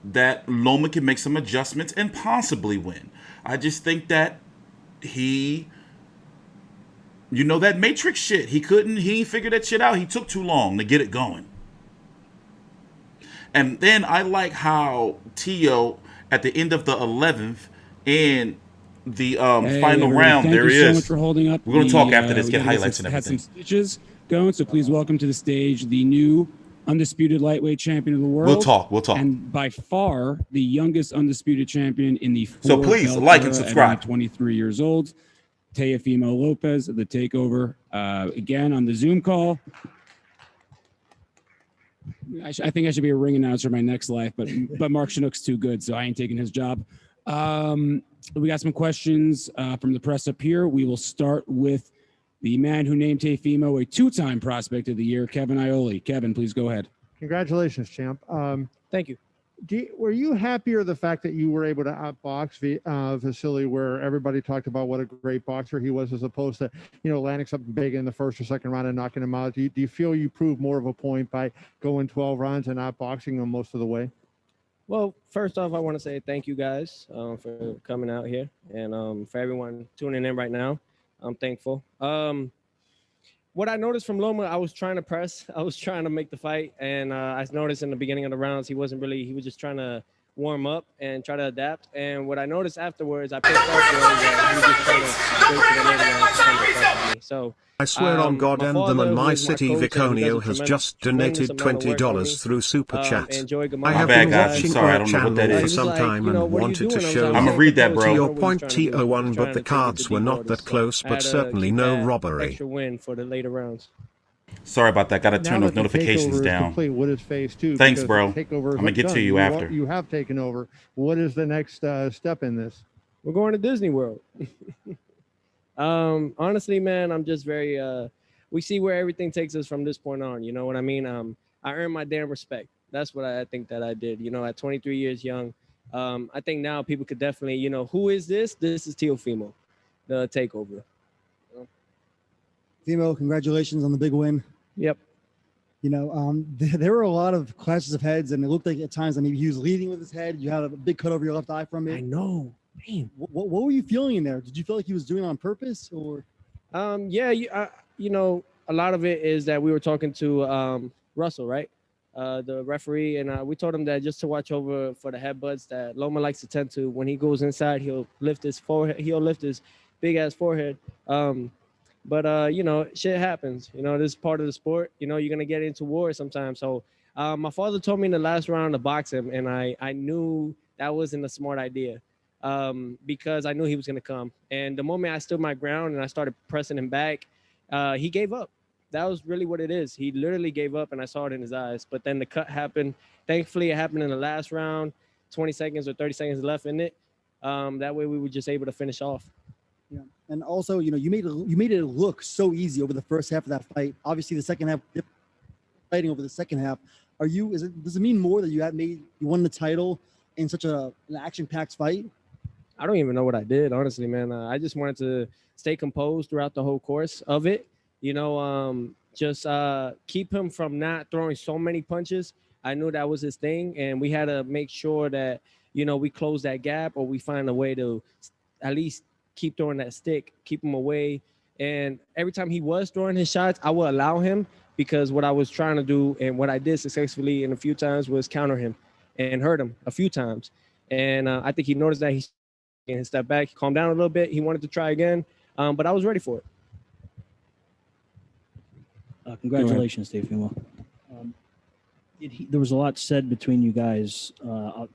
that Loma can make some adjustments and possibly win. I just think that that Matrix shit, he ain't figured that shit out. He took too long to get it going. And then I like how Teo, at the end of the 11th and the final round, there he is. Thank you so much for holding up. We're going to talk after this, get highlights and everything. Had some stitches going, so please welcome to the stage the new undisputed lightweight champion of the world. We'll talk. And by far the youngest undisputed champion in the So please like and subscribe. 23 years old, Teofimo Lopez, the takeover. Again on the Zoom call. I think I should be a ring announcer in my next life, but Mark Chinook's too good, so I ain't taking his job. We got some questions from the press up here. We will start with the man who named Teofimo a 2-time prospect of the year, Kevin Ioli. Kevin, please go ahead. Congratulations, champ. Thank you. Were you happier the fact that you were able to outbox Vasiliy, where everybody talked about what a great boxer he was, as opposed to, landing something big in the first or second round and knocking him out? Do you feel you proved more of a point by going 12 rounds and outboxing him most of the way? Well, first off, I want to say thank you guys for coming out here, and for everyone tuning in right now. I'm thankful. What I noticed from Loma, I was trying to press. I was trying to make the fight, and I noticed in the beginning of the rounds he wasn't really. He was just trying to warm up and try to adapt. And what I noticed afterwards, I picked up was that he was just trying to wait for the later rounds to come to press me. So I swear on God and them and my city, Viconio has just donated $20 through Super Chat. I have been watching your channel for some time and wanted to show I'm gonna read that, bro. To your point, T01, but the cards were not that close, but certainly no robbery. Extra win for the later rounds. Sorry about that. Got to turn Now those that the notifications takeover is down. complete, what is phase 2? Thanks, Because bro. the takeover is I'm gonna get done. to you after. You have taken over. What is the next step in this? We're going to Disney World. Honestly, man, I'm just very. We see where everything takes us from this point on. You know what I mean? I earned my damn respect. That's what I think that I did. You know, at 23 years young, I think now people could definitely, you know, who is this? This is Teofimo, the takeover. Fimo, congratulations on the big win. Yep. You know, there were a lot of clashes of heads, and it looked like at times that maybe he was leading with his head. You had a big cut over your left eye from it. I know. Man. What were you feeling in there? Did you feel like he was doing it on purpose, or? Yeah, you know, a lot of it is that we were talking to Russell, right? The referee, and we told him that just to watch over for the headbutts that Loma likes to tend to. When he goes inside, he'll lift his forehead. He'll lift his big ass forehead. But you know, shit happens. You know, this is part of the sport. You know, you're gonna get into war sometimes. So my father told me in the last round to box him, and I knew that wasn't a smart idea because I knew he was gonna come. And the moment I stood my ground and I started pressing him back, he gave up. That was really what it is. He literally gave up, and I saw it in his eyes. But then the cut happened. Thankfully, it happened in the last round, 20 seconds or 30 seconds left in it. That way, we were just able to finish off. Yeah, and also, you know, you made it look so easy over the first half of that fight. Obviously, the second half, fighting over the second half. Does it mean more that you won the title in such an action-packed fight? I don't even know what I did, honestly, man. I just wanted to stay composed throughout the whole course of it. You know, just keep him from not throwing so many punches. I knew that was his thing, and we had to make sure that, you know, we close that gap or we find a way to at least keep throwing that stick, keep him away. And every time he was throwing his shots, I would allow him, because what I was trying to do and what I did successfully in a few times was counter him and hurt him a few times. And I think he noticed that. He stepped back, he calmed down a little bit. He wanted to try again, but I was ready for it. Congratulations, Teofimo. There was a lot said between you guys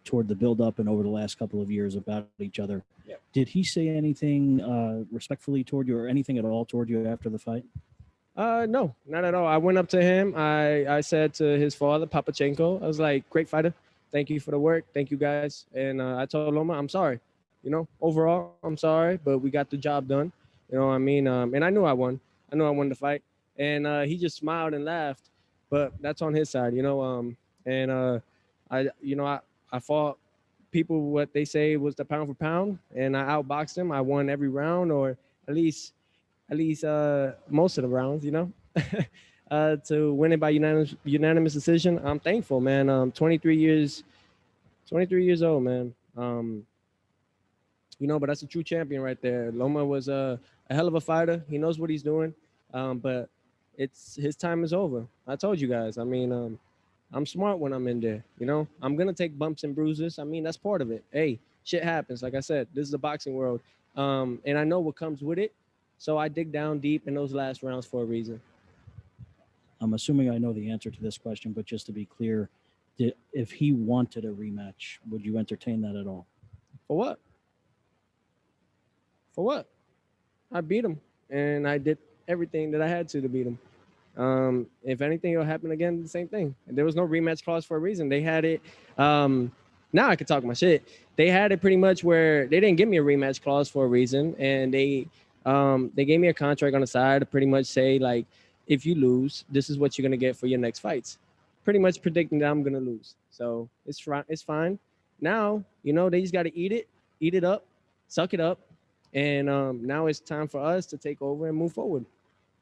toward the build-up and over the last couple of years about each other. Yeah. Did he say anything respectfully toward you, or anything at all toward you after the fight? No, not at all. I went up to him. I said to his father, Papachenko, I was like, great fighter. Thank you for the work. Thank you, guys. And I told Loma, I'm sorry. You know, overall, I'm sorry, but we got the job done. You know what I mean? And I knew I won. I knew I won the fight. And he just smiled and laughed. But that's on his side, you know. I fought people, what they say was the pound for pound, and I outboxed him. I won every round, or at least most of the rounds, you know. To win it by unanimous decision, I'm thankful, man. 23 years old, man. You know, but that's a true champion right there. Loma was a hell of a fighter. He knows what he's doing, but his time is over. I told you guys. I mean, I'm smart when I'm in there. You know, I'm gonna take bumps and bruises. I mean, that's part of it. Hey, shit happens. Like I said, this is the boxing world, and I know what comes with it. So I dig down deep in those last rounds for a reason. I'm assuming I know the answer to this question, but just to be clear, if he wanted a rematch, would you entertain that at all? For what? For what? I beat him, and I did everything that I had to beat him. If anything, it'll happen again, the same thing. There was no rematch clause for a reason. They had it. Now I can talk my shit. They had it pretty much where they didn't give me a rematch clause for a reason, and they gave me a contract on the side to pretty much say, like, if you lose, this is what you're gonna get for your next fights. Pretty much predicting that I'm gonna lose. So it's fine. Now, you know, they just gotta eat it up, suck it up. And now it's time for us to take over and move forward.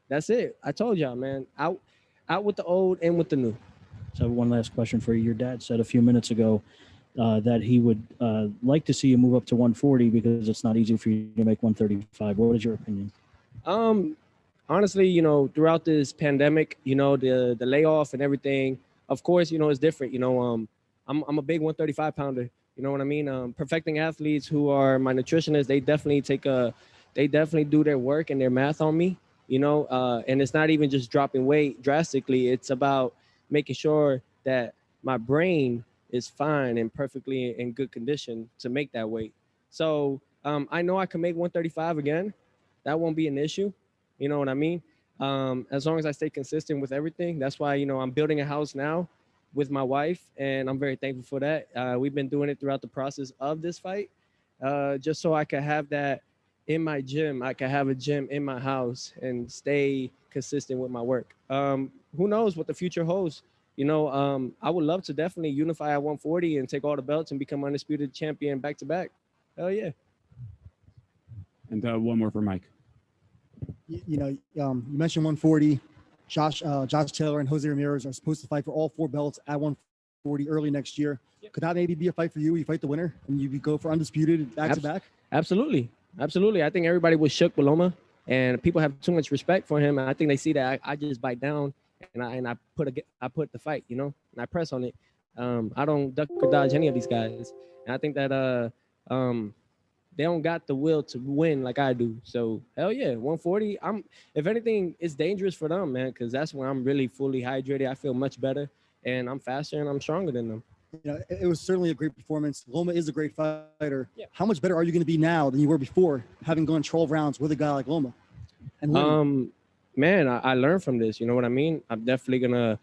That's it. I told y'all, man. Out with the old, in with the new. So one last question for you. Your dad said a few minutes ago that he would like to see you move up to 140 because it's not easy for you to make 135. What is your opinion? Honestly, you know, throughout this pandemic, you know, the layoff and everything, of course, you know, it's different. You know, I'm a big 135 pounder. You know what I mean? Perfecting athletes who are my nutritionists, they definitely do their work and their math on me. You know, and it's not even just dropping weight drastically. It's about making sure that my brain is fine and perfectly in good condition to make that weight. So I know I can make 135 again. That won't be an issue. You know what I mean? As long as I stay consistent with everything. That's why, you know, I'm building a house now with my wife, and I'm very thankful for that. We've been doing it throughout the process of this fight, just so I could have that in my gym. I could have a gym in my house and stay consistent with my work. Who knows what the future holds? You know, I would love to definitely unify at 140 and take all the belts and become undisputed champion back to back. Hell yeah. And one more for Mike. You mentioned 140. Josh Taylor and Jose Ramirez are supposed to fight for all 4 belts at 140 early next year. Could that maybe be a fight for you? You fight the winner and you go for undisputed back to back? Absolutely. I think everybody was shook with Loma, and people have too much respect for him. And I think they see that I just bite down and I put the fight, you know, and I press on it. I don't duck or dodge any of these guys. And I think that they don't got the will to win like I do. So hell yeah, 140. If anything, it's dangerous for them, man, because that's when I'm really fully hydrated. I feel much better, and I'm faster and I'm stronger than them. You know, it was certainly a great performance. Loma is a great fighter. Yeah. How much better are you going to be now than you were before, having gone 12 rounds with a guy like Loma? And man, I learned from this. You know what I mean? I'm definitely gonna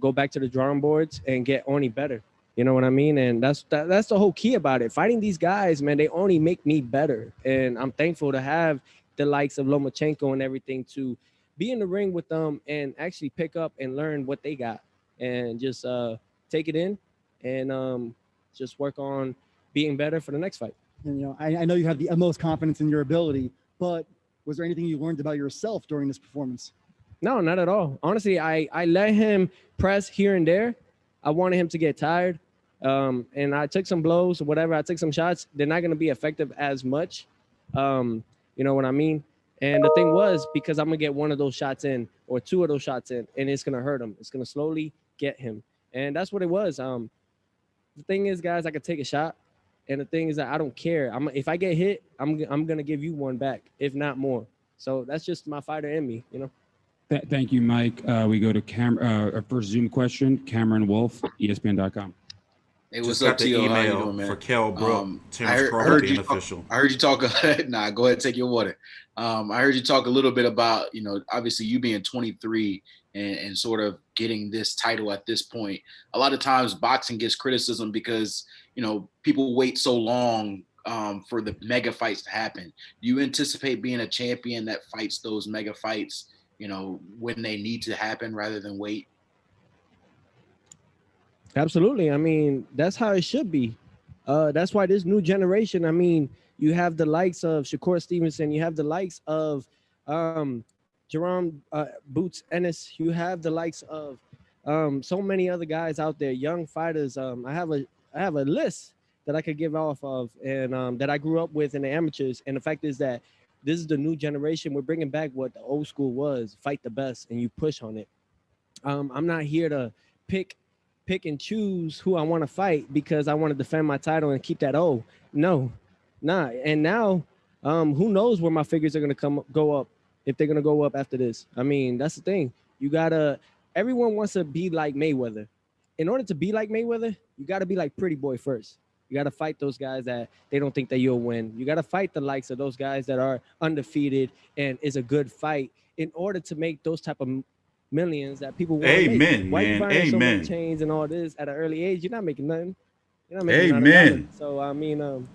go back to the drawing boards and get only better. You know what I mean? And that's the whole key about it. Fighting these guys, man, they only make me better. And I'm thankful to have the likes of Lomachenko and everything to be in the ring with them and actually pick up and learn what they got and just take it in and just work on being better for the next fight. And, you know, I know you have the utmost confidence in your ability, but was there anything you learned about yourself during this performance? No, not at all. Honestly, I let him press here and there. I wanted him to get tired. And I took some blows or whatever. I took some shots. They're not going to be effective as much. You know what I mean? And the thing was, because I'm going to get one of those shots in or 2 of those shots in, and it's going to hurt him. It's going to slowly get him. And that's what it was. The thing is, guys, I could take a shot. And the thing is that I don't care. If I get hit, I'm going to give you one back, if not more. So that's just my fighter in me, you know? Thank you, Mike. We go to our first Zoom question, Cameron Wolf, ESPN.com. Hey, what's up, Tio? How you doing, man? For Kel Brook, I heard you talk. Nah, go ahead and take your water. I heard you talk a little bit about, you know, obviously you being 23 and sort of getting this title at this point. A lot of times boxing gets criticism because, you know, people wait so long for the mega fights to happen. Do you anticipate being a champion that fights those mega fights, you know, when they need to happen rather than wait? Absolutely. I mean, that's how it should be. That's why this new generation, I mean, you have the likes of Shakur Stevenson, you have the likes of Jerome Boots Ennis, you have the likes of so many other guys out there, young fighters. I have a list that I could give off of and that I grew up with in the amateurs. And the fact is that this is the new generation. We're bringing back what the old school was, fight the best, and you push on it. I'm not here to pick and choose who I want to fight because I want to defend my title and keep that O. No, nah. And now, who knows where my figures are going to go up, if they're going to go up after this. I mean, that's the thing. Everyone wants to be like Mayweather. In order to be like Mayweather, you got to be like Pretty Boy first. You got to fight those guys that they don't think that you'll win. You got to fight the likes of those guys that are undefeated and is a good fight in order to make those type of millions that people want to make. Amen, Why man. you buying so many chains and all this at an early age? You're not making nothing. You're not making nothing. So I mean,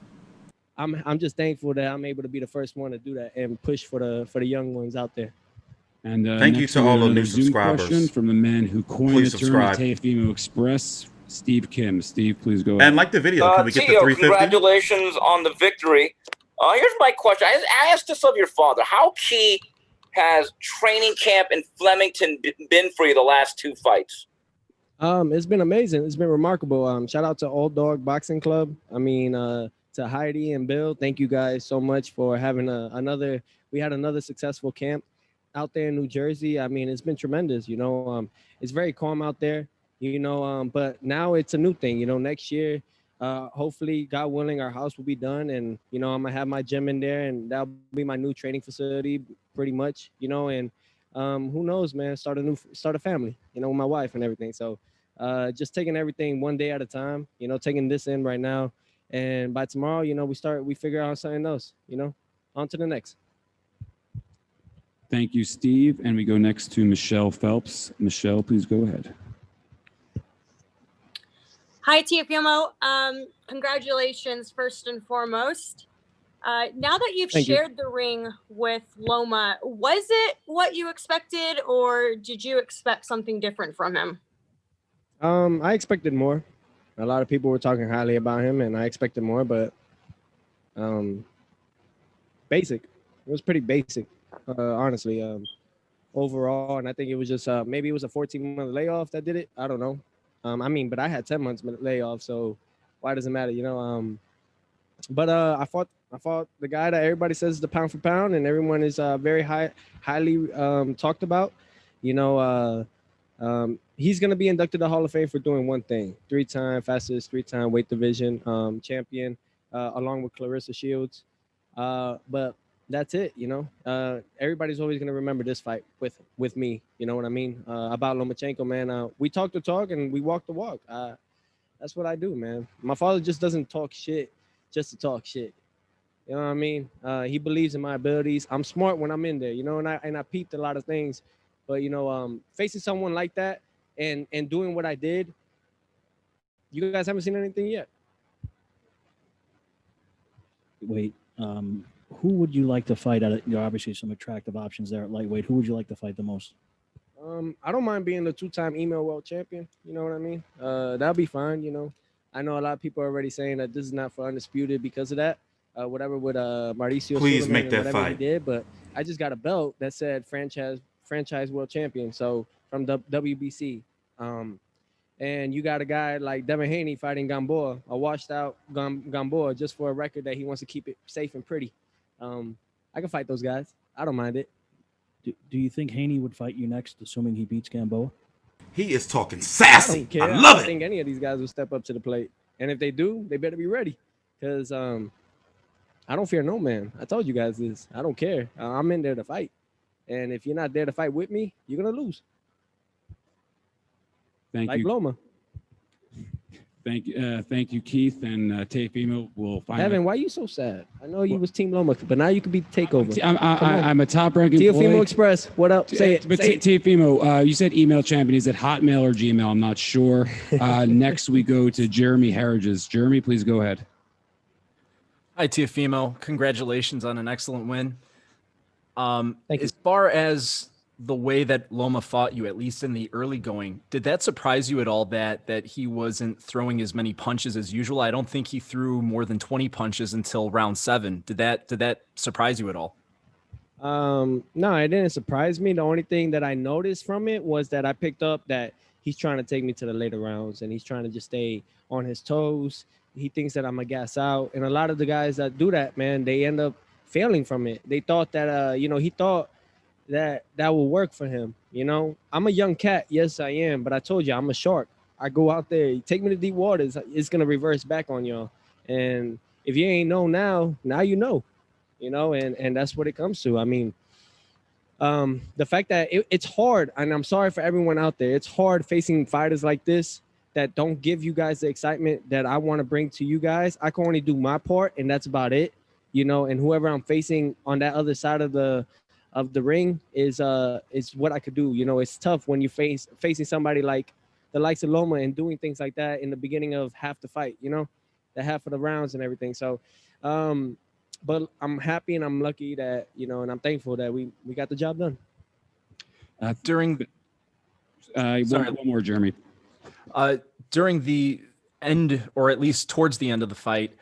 I'm just thankful that I'm able to be the first one to do that and push for the young ones out there. And thank you to all the new Zoom subscribers. Question from the man who coined Please the term Teofimo Express, Steve Kim. Steve, please go ahead. And like the video, can we get the 350? Congratulations on the victory. Here's my question. I asked this of your father. How key has training camp in Flemington been for you the last 2 fights? It's been amazing. It's been remarkable. Shout out to Old Dog Boxing Club. I mean, Heidi and Bill, thank you guys so much for having we had another successful camp out there in New Jersey. I mean, it's been tremendous, it's very calm out there, but now it's a new thing, next year, hopefully, God willing, our house will be done, and, I'm gonna have my gym in there, and that'll be my new training facility pretty much, and who knows, man, start a family, with my wife and everything. So just taking everything one day at a time, taking this in right now. And by tomorrow, we figure out something else, on to the next. Thank you, Steve. And we go next to Michelle Phelps. Michelle, please go ahead. Hi, Teofimo. Congratulations, first and foremost. Now that you've shared the ring with Loma, was it what you expected, or did you expect something different from him? I expected more. A lot of people were talking highly about him, and I expected more, but basic. It was pretty basic, honestly, overall. And I think it was just maybe it was a 14-month layoff that did it. I don't know. But I had 10 months layoff, so why does it matter, But I fought the guy that everybody says is the pound for pound, and everyone is very highly talked about. He's going to be inducted to the Hall of Fame for doing one thing: 3-time fastest 3-time weight division champion, along with Clarissa Shields. But that's it, everybody's always going to remember this fight with me. You know what I mean? About Lomachenko, man. We talk the talk and we walk the walk. That's what I do, man. My father just doesn't talk shit just to talk shit. You know what I mean? He believes in my abilities. I'm smart when I'm in there, and I peeped a lot of things. But, facing someone like that and doing what I did, you guys haven't seen anything yet. Wait, who would you like to fight at? Obviously some attractive options there at lightweight. Who would you like to fight the most? I don't mind being the 2-time email world champion. You know what I mean? That'll be fine. I know a lot of people are already saying that this is not for undisputed because of that. Whatever with Mauricio. Please Suleiman make that fight. He did, but I just got a belt that said franchise world champion. So from the WBC. And you got a guy like Devin Haney fighting Gamboa, a washed out Gamboa, just for a record that he wants to keep it safe and pretty. I can fight those guys. I don't mind it. Do you think Haney would fight you next, assuming he beats Gamboa? He is talking sassy. I don't care. I love I it. think any of these guys will step up to the plate. And if they do, they better be ready. Because I don't fear no man. I told you guys this. I don't care. I'm in there to fight. And if you're not there to fight with me, you're going to lose. Thank you. Loma. Thank you, Keith, and Teofimo will find. Evan, why are you so sad? I know you was Team Loma, but now you could be takeover. I'm a top-ranking Teofimo Express. What up? Say it. But Teofimo, you said email champion. Is it Hotmail or Gmail? I'm not sure. Next, we go to Jeremy Harridges. Jeremy, please go ahead. Hi, Teofimo. Congratulations on an excellent win. Thank you. As far as the way that Loma fought you, at least in the early going, did that surprise you at all that he wasn't throwing as many punches as usual? I don't think he threw more than 20 punches until round 7. Did that surprise you at all? No, it didn't surprise me. The only thing that I noticed from it was that I picked up that he's trying to take me to the later rounds and he's trying to just stay on his toes. He thinks that I'm a gas out. And a lot of the guys that do that, man, they end up failing from it. They thought that, he thought that will work for him. I'm a young cat. Yes, I am. But I told you, I'm a shark. I go out there, you take me to deep waters, it's going to reverse back on y'all. And if you ain't know now you know, and that's what it comes to. I mean, the fact that it's hard, and I'm sorry for everyone out there, it's hard facing fighters like this that don't give you guys the excitement that I want to bring to you guys. I can only do my part, and that's about it, and whoever I'm facing on that other side of the ring is what I could do. It's tough when you facing somebody like the likes of Loma and doing things like that in the beginning of half the fight, the half of the rounds and everything. So, but I'm happy and I'm lucky that, and I'm thankful that we got the job done. One more, Jeremy. During the end, or at least towards the end of the fight,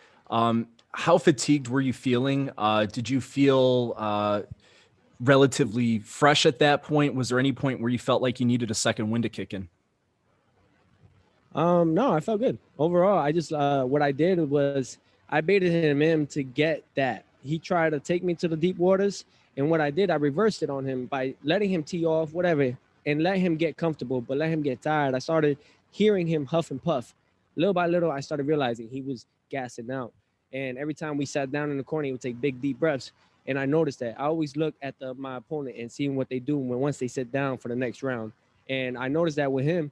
how fatigued were you feeling? Did you feel relatively fresh at that point? Was there any point where you felt like you needed a second wind to kick in? No, I felt good overall. I just what I did was I baited him in to get that. He tried to take me to the deep waters, and what I did, I reversed it on him by letting him tee off, whatever, and let him get comfortable, but let him get tired. I started hearing him huff and puff. Little by little, I started realizing he was gassing out. And every time we sat down in the corner, he would take big, deep breaths. And I noticed that. I always look at my opponent and seeing what they do once they sit down for the next round. And I noticed that with him.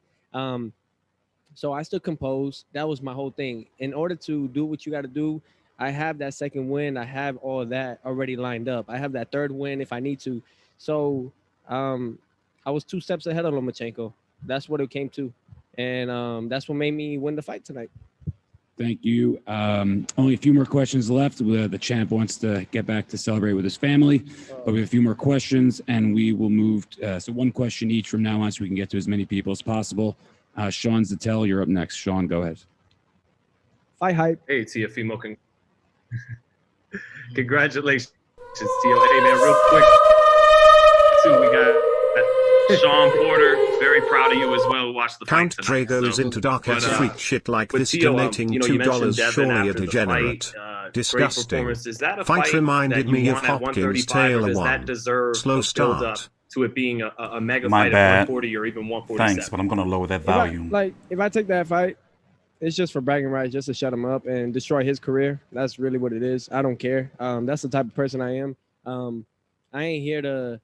So I stood composed. That was my whole thing. In order to do what you got to do, I have that second win. I have all of that already lined up. I have that third win if I need to. So I was 2 steps ahead of Lomachenko. That's what it came to. And that's what made me win the fight tonight. Thank you. Only a few more questions left. The champ wants to get back to celebrate with his family, but we have a few more questions, and we will move. So one question each from now on, so we can get to as many people as possible. Sean Zattel, you're up next. Sean, go ahead. Fight hype. Hey, Teofimo. Congratulations, Teo. Hey, man, real quick, too, we got Sean Porter. Very proud of you as well. Watch the Count fight tonight. Drago's into darkest freak shit like this, Teo, donating you $2, mentioned Devin surely a after the degenerate. fight, Disgusting. great performance. Is that a Fight fight reminded that you me of won at Hopkins' 135, or Taylor does that 1. deserve Slow a build up start. to it being a mega My fight bad. at 140 or even 147? Thanks, but I'm going to lower that volume. If I take that fight, it's just for bragging rights, just to shut him up and destroy his career. That's really what it is. I don't care. That's the type of person I am. I ain't here to.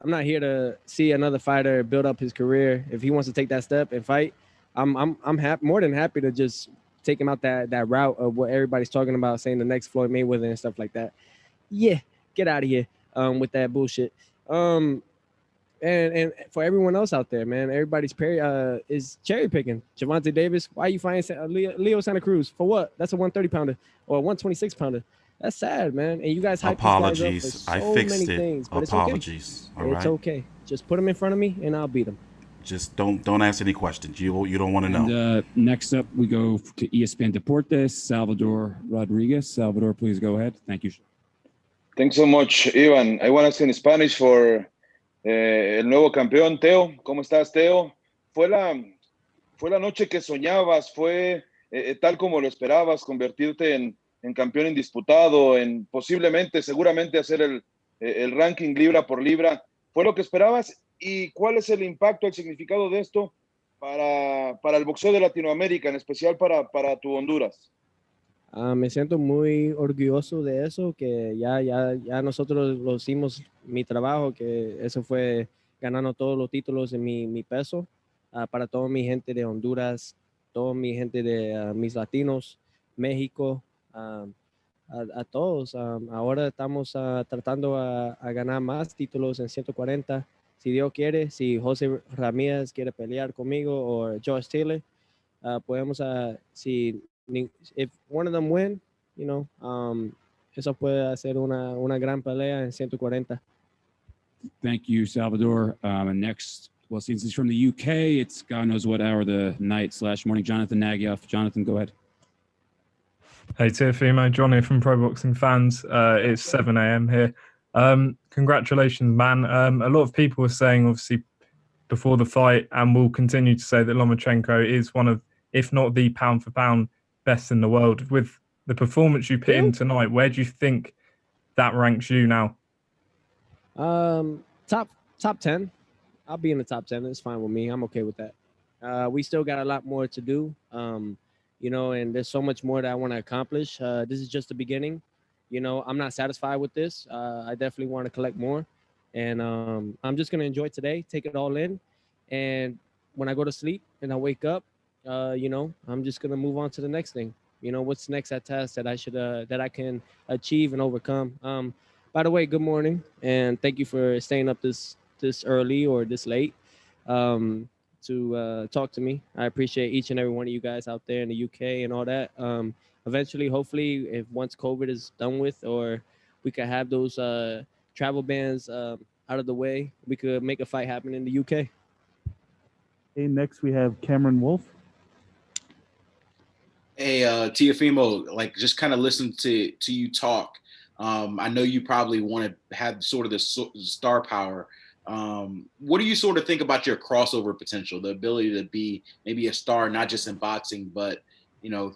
I'm not here to see another fighter build up his career. If he wants to take that step and fight, I'm happy, more than happy to just take him out that route of what everybody's talking about, saying the next Floyd Mayweather and stuff like that. Yeah, get out of here with that bullshit. And for everyone else out there, man, everybody's is cherry picking. Gervonta Davis, why are you fighting Leo Santa Cruz? For what? That's a 130 pounder or a 126 pounder. That's sad, man. And you guys hype Apologies. these guys up for so I fixed many it. things, but Apologies. It's okay. It's okay. Just put them in front of me and I'll beat them. Just don't ask any questions. You don't want to know. And next up, we go to ESPN Deportes, Salvador Rodriguez. Salvador, please go ahead. Thank you. Thanks so much, Ivan. I want to say in Spanish for el nuevo campeón, Teo. ¿Cómo estás, Teo? Fue la noche que soñabas, fue tal como lo esperabas, convertirte en campeón indisputado, en posiblemente, seguramente hacer el ranking libra por libra. ¿Fue lo que esperabas? ¿Y cuál es el impacto, el significado de esto para el boxeo de Latinoamérica, en especial para tu Honduras? Me siento muy orgulloso de eso, que ya nosotros lo hicimos, mi trabajo, que eso fue ganando todos los títulos en mi peso, para toda mi gente de Honduras, toda mi gente de mis latinos, México, a todos. Ahora estamos tratando a ganar más títulos en 140. Si Dios quiere, si José Ramírez quiere pelear conmigo o Josh Taylor, podemos, if one of them win, eso puede hacer una gran pelea en 140. Thank you, Salvador. And next, well, since he's from the UK, it's God knows what hour of the night / morning. Jonathan Nagyoff. Jonathan, go ahead. Hey, Teofimo, John here from Pro Boxing Fans. It's 7 a.m. here. Congratulations, man. A lot of people were saying, obviously, before the fight, and will continue to say that Lomachenko is one of, if not the pound for pound best in the world. With the performance you put in tonight, where do you think that ranks you now? Top 10. I'll be in the top 10. It's fine with me. I'm okay with that. We still got a lot more to do. And there's so much more that I want to accomplish. This is just the beginning. I'm not satisfied with this. I definitely want to collect more. And I'm just going to enjoy today, take it all in. And when I go to sleep and I wake up, I'm just going to move on to the next thing. What's next at task that I can achieve and overcome. By the way, good morning. And thank you for staying up this early or this late to talk to me. I appreciate each and every one of you guys out there in the UK and all that. Eventually, hopefully, if once COVID is done with, or we could have those travel bans out of the way, we could make a fight happen in the UK. Okay, next we have Cameron Wolf. Hey, Teofimo, just kind of listen to you talk. I know you probably want to have sort of the star power. What do you sort of think about your crossover potential, the ability to be maybe a star, not just in boxing, but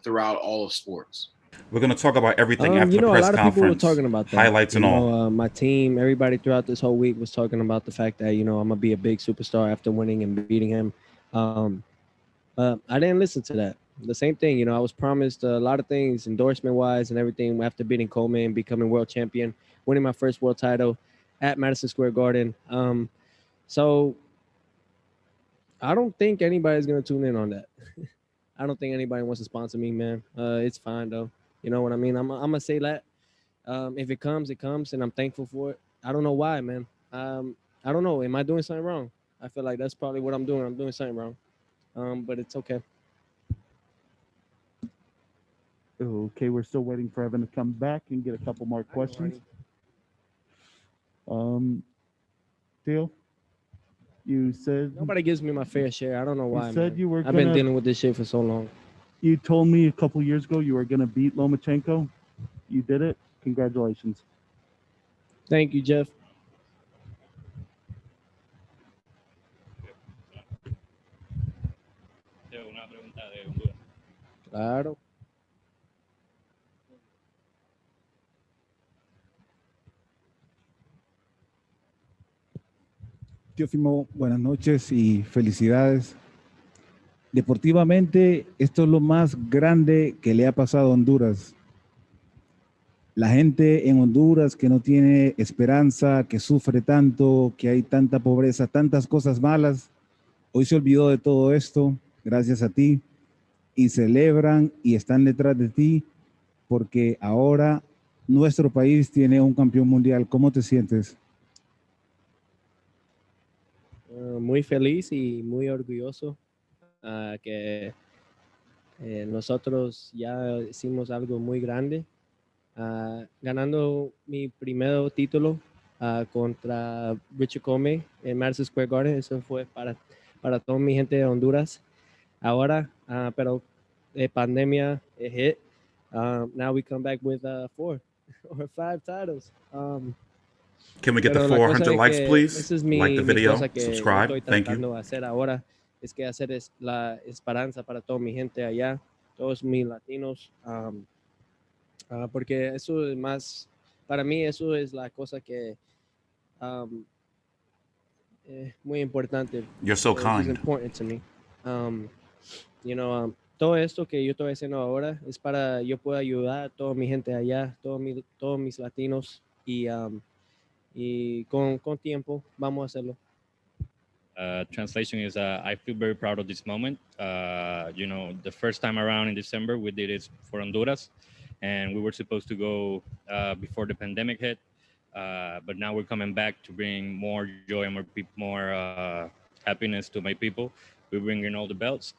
throughout all of sports. We're going to talk about everything after the press a lot of conference. people were talking about that. Highlights and all. My team, everybody throughout this whole week was talking about the fact that, I'm going to be a big superstar after winning and beating him. I didn't listen to that. The same thing, I was promised a lot of things endorsement-wise and everything after beating Coleman, becoming world champion, winning my first world title at Madison Square Garden. So I don't think anybody's going to tune in on that. I don't think anybody wants to sponsor me, man. It's fine, though. You know what I mean? I'm going to say that. If it comes, it comes, and I'm thankful for it. I don't know why, man. I don't know. Am I doing something wrong? I feel like that's probably what I'm doing. I'm doing something wrong. But it's okay. Okay, we're still waiting for Evan to come back and get a couple more questions. Theo, you said nobody gives me my fair share. I don't know why. You said man. you were. I've been dealing with this shit for so long. You told me a couple years ago you were going to beat Lomachenko. You did it. Congratulations. Thank you, Jeff. Claro. Teofimo, buenas noches y felicidades. Deportivamente, esto es lo más grande que le ha pasado a Honduras. La gente en Honduras que no tiene esperanza, que sufre tanto, que hay tanta pobreza, tantas cosas malas, hoy se olvidó de todo esto, gracias a ti, y celebran y están detrás de ti, porque ahora nuestro país tiene un campeón mundial. ¿Cómo te sientes? Muy feliz y muy orgulloso que nosotros ya hicimos algo muy grande, ganando mi primer título contra Richard Coleman en Madison Square Garden. Eso fue para toda mi gente de Honduras. Ahora, pero pandemia hit. Now we come back with 4 or 5 titles. Can we get the 400 likes, please? Like the video, subscribe. Thank you. Hacer ahora es que hacer la esperanza para toda mi gente allá, todos mis latinos, porque eso es más, para mí eso es la cosa que muy importante. You're so kind. It's important to me. Todo esto que yo estoy haciendo ahora es para yo pueda ayudar a toda mi gente allá, todos mis latinos y con tiempo vamos a hacerlo. Translation is I feel very proud of this moment. The first time around in December, we did it for Honduras, and we were supposed to go before the pandemic hit. But now we're coming back to bring more joy and more happiness to my people. We bring in all the belts.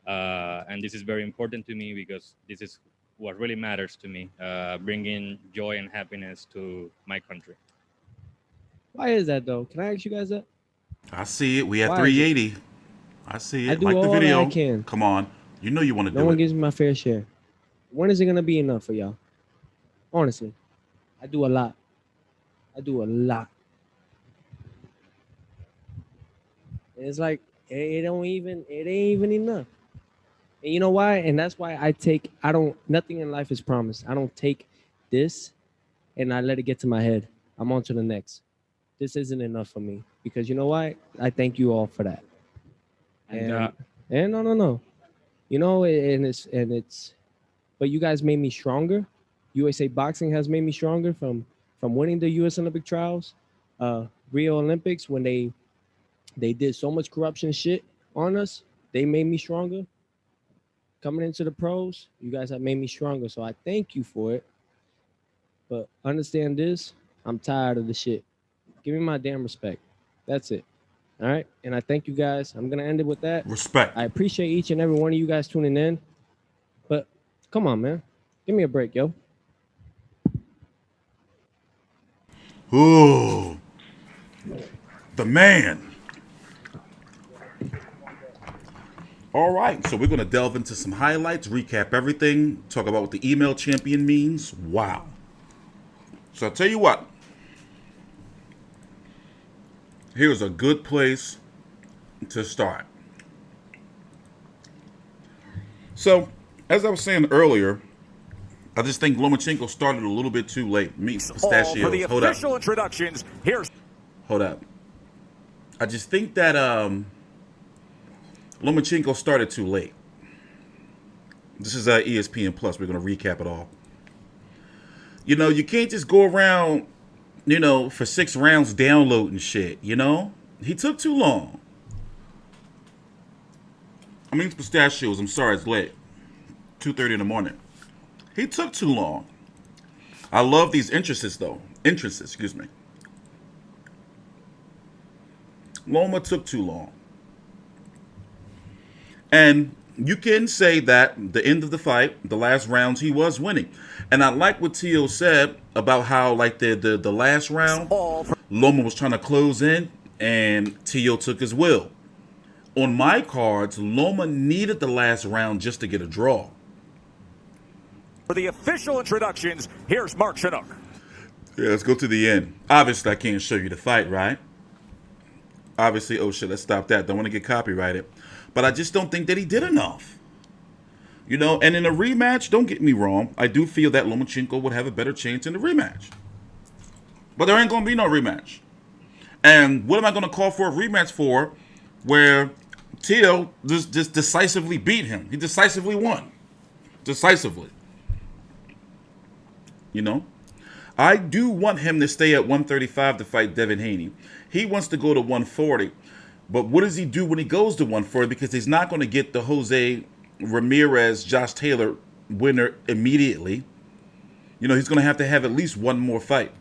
And this is very important to me because this is what really matters to me, bringing joy and happiness to my country. Why is that, though? Can I ask you guys that? I see it. We at 380. I see it. I do like all the video. that I can. Come on. You know you want to do it. No one gives me my fair share. When is it going to be enough for y'all? Honestly. I do a lot. And it's like, it ain't even enough. And you know why? And that's why nothing in life is promised. I don't take this and I let it get to my head. I'm on to the next. This isn't enough for me because you know why? I thank you all for that. And no. But you guys made me stronger. USA Boxing has made me stronger from winning the U.S. Olympic trials, Rio Olympics, when they did so much corruption shit on us. They made me stronger. Coming into the pros, you guys have made me stronger. So I thank you for it. But understand this, I'm tired of the shit. Give me my damn respect. That's it. All right? And I thank you guys. I'm going to end it with that. Respect. I appreciate each and every one of you guys tuning in. But come on, man. Give me a break, yo. Ooh. The man. All right, so we're going to delve into some highlights, recap everything, talk about what the email champion means. Wow. So I'll tell you what. Here's a good place to start. So as I was saying earlier, I just think Lomachenko started a little bit too late. Meet pistachios. For the Hold official up. introductions, here's. Hold up. I just think that Lomachenko started too late. This is ESPN Plus. We're going to recap it all. You know, you can't just go around, you know, for 6 rounds downloading shit, you know? He took too long. I mean, it's pistachios. I'm sorry, it's late. 2:30 in the morning. He took too long. I love these entrances, though. Entrances, excuse me. Loma took too long. And you can say that the end of the fight, the last rounds, he was winning. And I like what Tio said about how, like, the last round, Loma was trying to close in, and Tio took his will. On my cards, Loma needed the last round just to get a draw. For the official introductions, here's Mark Chinook. Yeah, let's go to the end. Obviously, I can't show you the fight, right? Obviously, oh shit, let's stop that. Don't want to get copyrighted. But I just don't think that he did enough. You know, and in a rematch, don't get me wrong, I do feel that Lomachenko would have a better chance in the rematch. But there ain't going to be no rematch. And what am I going to call for a rematch for where Tio just decisively beat him? He decisively won. Decisively. You know? I do want him to stay at 135 to fight Devin Haney. He wants to go to 140. But what does he do when he goes to 140? Because he's not going to get the Jose Ramirez, Josh Taylor winner immediately. You know, he's going to have at least one more fight.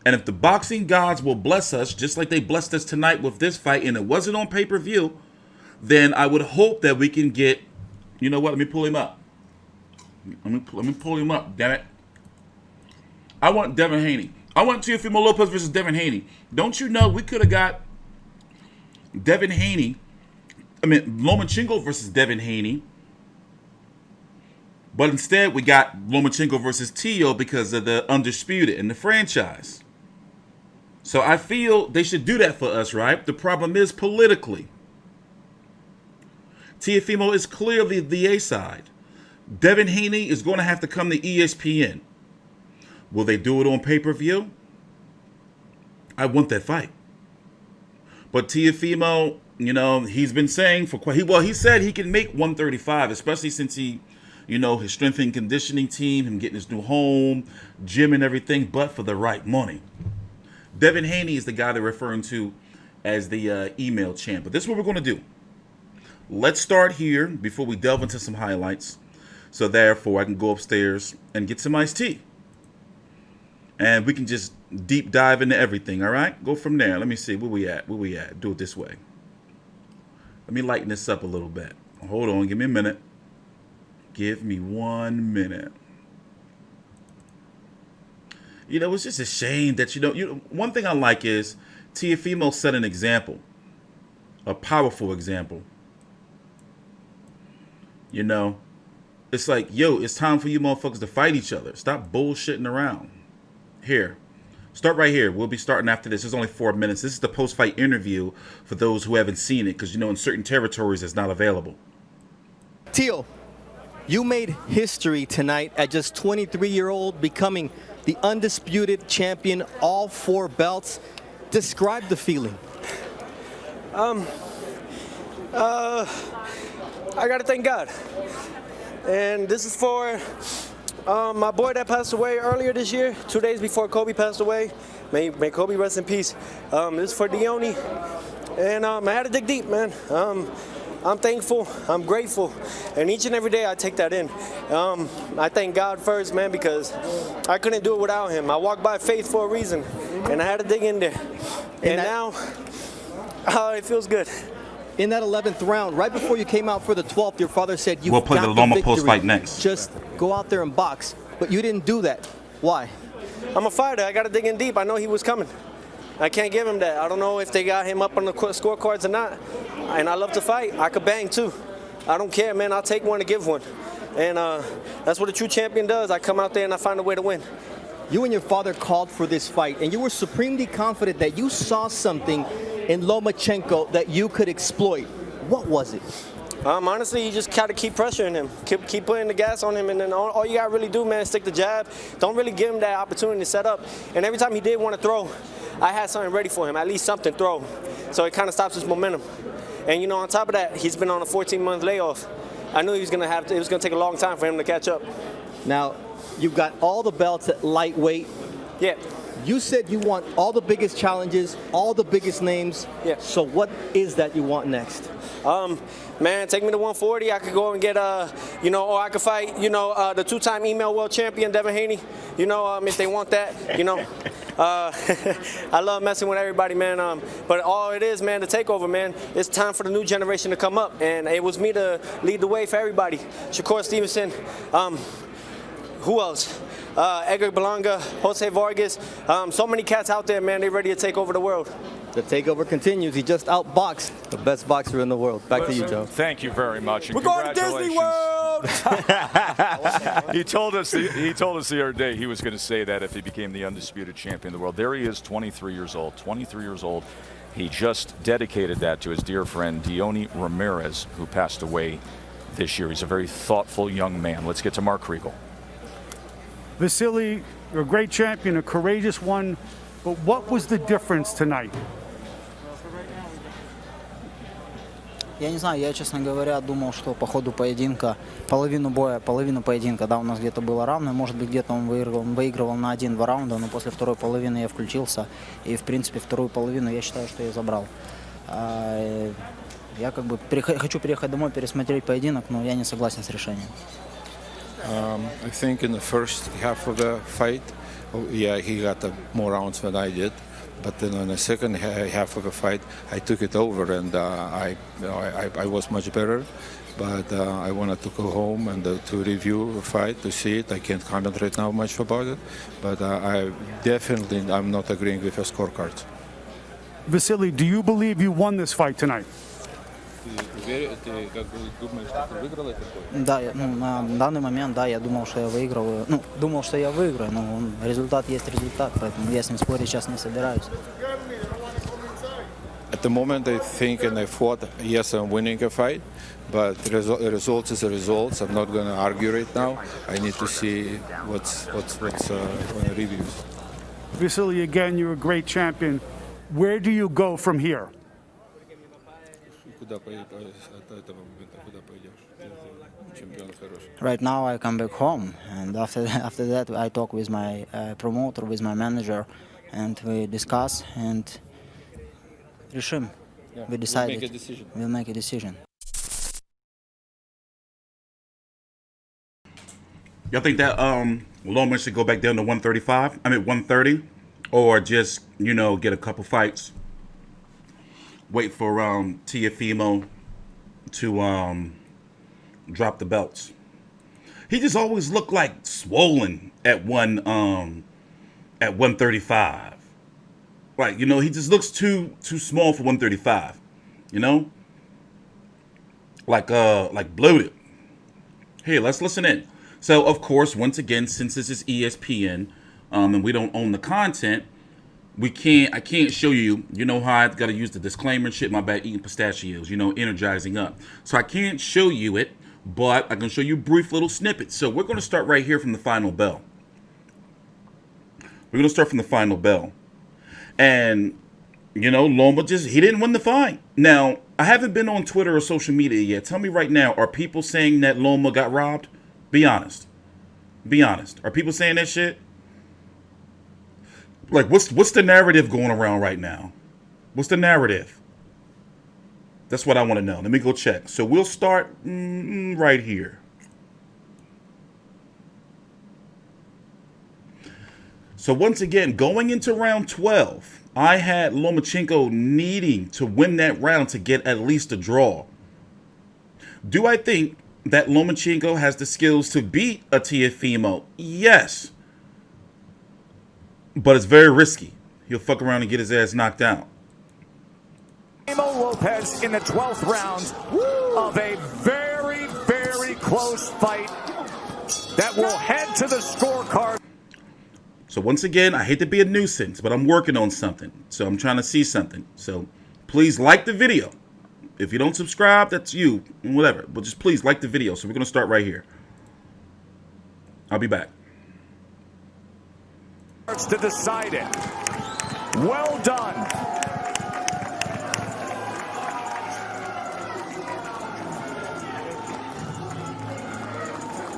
And if the boxing gods will bless us, just like they blessed us tonight with this fight, and it wasn't on pay-per-view, then I would hope that we can get, you know what, let me pull him up. Let me pull him up, damn it. I want Devin Haney. I want Teofimo Lopez versus Devin Haney. Don't you know we could have got Devin Haney, Lomachenko versus Devin Haney, but instead we got Lomachenko versus Tio because of the undisputed and the franchise. So I feel they should do that for us, right? The problem is politically. Teofimo is clearly the A side. Devin Haney is going to have to come to ESPN. Will they do it on pay-per-view? I want that fight. But Teofimo, you know, he's been saying he said he can make 135, especially since he, you know, his strength and conditioning team, him getting his new home, gym and everything, but for the right money. Devin Haney is the guy they're referring to as the email champ. But this is what we're going to do. Let's start here before we delve into some highlights. So therefore, I can go upstairs and get some iced tea. And we can just deep dive into everything, all right? Go from there. Let me see. Where we at? Do it this way. Let me lighten this up a little bit. Hold on. Give me a minute. Give me 1 minute. You know, it's just a shame that, you know, one thing I like is Teofimo set an example. A powerful example. You know, it's like, yo, it's time for you motherfuckers to fight each other. Stop bullshitting around. Here. Start right here. We'll be starting after this. It's only 4 minutes. This is the post-fight interview for those who haven't seen it, because, you know, in certain territories it's not available. Tio, you made history tonight at just 23-year-old, becoming the undisputed champion, all 4 belts. Describe the feeling. I gotta thank God. And this is for my boy that passed away earlier this year, 2 days before Kobe passed away. May Kobe rest in peace. This is for Dione. And I had to dig deep, man. I'm thankful, I'm grateful, and each and every day I take that in. I thank God first, man, because I couldn't do it without him. I walked by faith for a reason, and I had to dig in there. And now, it feels good. In that 11th round, right before you came out for the 12th, your father said you've We'll play got the Loma victory. post fight next. Just go out there and box, but you didn't do that. Why? I'm a fighter. I got to dig in deep. I know he was coming. I can't give him that. I don't know if they got him up on the scorecards or not. And I love to fight. I could bang too. I don't care, man. I'll take one to give one. And that's what a true champion does. I come out there and I find a way to win. You and your father called for this fight, and you were supremely confident that you saw something in Lomachenko that you could exploit. What was it? Honestly, you just got to keep pressuring him, keep putting the gas on him, and then all you got to really do, man, is stick the jab. Don't really give him that opportunity to set up. And every time he did want to throw, I had something ready for him, at least something throw. So it kind of stops his momentum. And, you know, on top of that, he's been on a 14-month layoff. I knew it was going to take a long time for him to catch up. Now, you've got all the belts at lightweight. Yeah. You said you want all the biggest challenges, all the biggest names. Yeah. So what is that you want next? Man, take me to 140. I could go and get, you know, or I could fight, you know, the two-time email world champion, Devin Haney. You know, if they want that, you know. I love messing with everybody, man. But all it is, man, the takeover, man, it's time for the new generation to come up. And it was me to lead the way for everybody. Shakur Stevenson, who else? Edgar Berlanga, Jose Vargas. So many cats out there, man, they ready to take over the world. The takeover continues. He just outboxed the best boxer in the world. Back to you, Joe. Thank you very much. And we're going to Disney World. He told us the other day he was going to say that if he became the undisputed champion of the world. There he is, 23 years old. 23 years old. He just dedicated that to his dear friend Diony Ramirez, who passed away this year. He's a very thoughtful young man. Let's get to Mark Kriegel. Vasiliy, you're a great champion, a courageous one, but what was the difference tonight? Я не знаю, я, честно говоря, думал, что по ходу поединка, половину поединка, да, у нас где-то было равно, может быть, где-то он выигрывал на 1-2 раунда, но после второй половины я включился, и, в принципе, вторую половину я считаю, что я забрал. Я как бы хочу приехать домой, пересмотреть поединок, но я не согласен с решением. I think in the first half of the fight, yeah, he got more rounds than I did. But then in the second half of the fight, I took it over, and I was much better. But I wanted to go home and to review the fight, to see it. I can't comment right now much about it. But I'm not agreeing with the scorecards. Vasiliy, do you believe you won this fight tonight? Да, на данный момент, да, я думал, что я выигрываю. Ну, думал, что я выиграю, но результат есть результат, поэтому я с ним спорить сейчас не собираюсь. At the moment, I think and I thought, yes, I'm winning a fight, but results is a result. I'm not going to argue right now. I need to see what's on the reviews. Vasiliy, again, you're a great champion. Where do you go from here? Right now I come back home, and after that I talk with my promoter, with my manager, and we discuss and решим. We decide. We'll make a decision. Y'all think that Loma should go back down to 135? I mean 130, or just get a couple fights? Wait for Teofimo to drop the belts. He just always looked like swollen at 135. Like, he just looks too small for 135. Like bloated. Here, let's listen in. So, of course, once again, since this is ESPN, and we don't own the content, I can't show you, how I got to use the disclaimer and shit, my bad, eating pistachios, energizing up. So I can't show you it, but I can show you brief little snippets. So we're going to start right here from the final bell. And, Loma he didn't win the fight. Now, I haven't been on Twitter or social media yet. Tell me right now, are people saying that Loma got robbed? Be honest. Are people saying that shit? Like, what's the narrative going around right now? What's the narrative? That's what I want to know. Let me go check. So we'll start right here. So once again, going into round 12, I had Lomachenko needing to win that round to get at least a draw. Do I think that Lomachenko has the skills to beat a Teofimo? Yes. But it's very risky. He'll fuck around and get his ass knocked out. Teofimo Lopez in the 12th round of a very, very close fight that will head to the scorecard. So once again, I hate to be a nuisance, but I'm working on something. So I'm trying to see something. So please like the video. If you don't subscribe, that's you, and whatever. But just please like the video. So we're going to start right here. I'll be back. To decide it. Well done.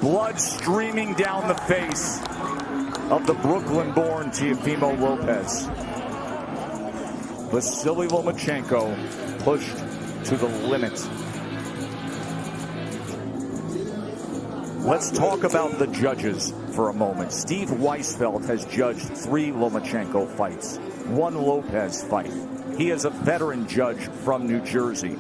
Blood streaming down the face of the Brooklyn-born Teofimo Lopez. Vasiliy Lomachenko pushed to the limit. Let's talk about the judges for a moment. Steve Weisfeld has judged 3 Lomachenko fights, 1 Lopez fight. He is a veteran judge from New Jersey.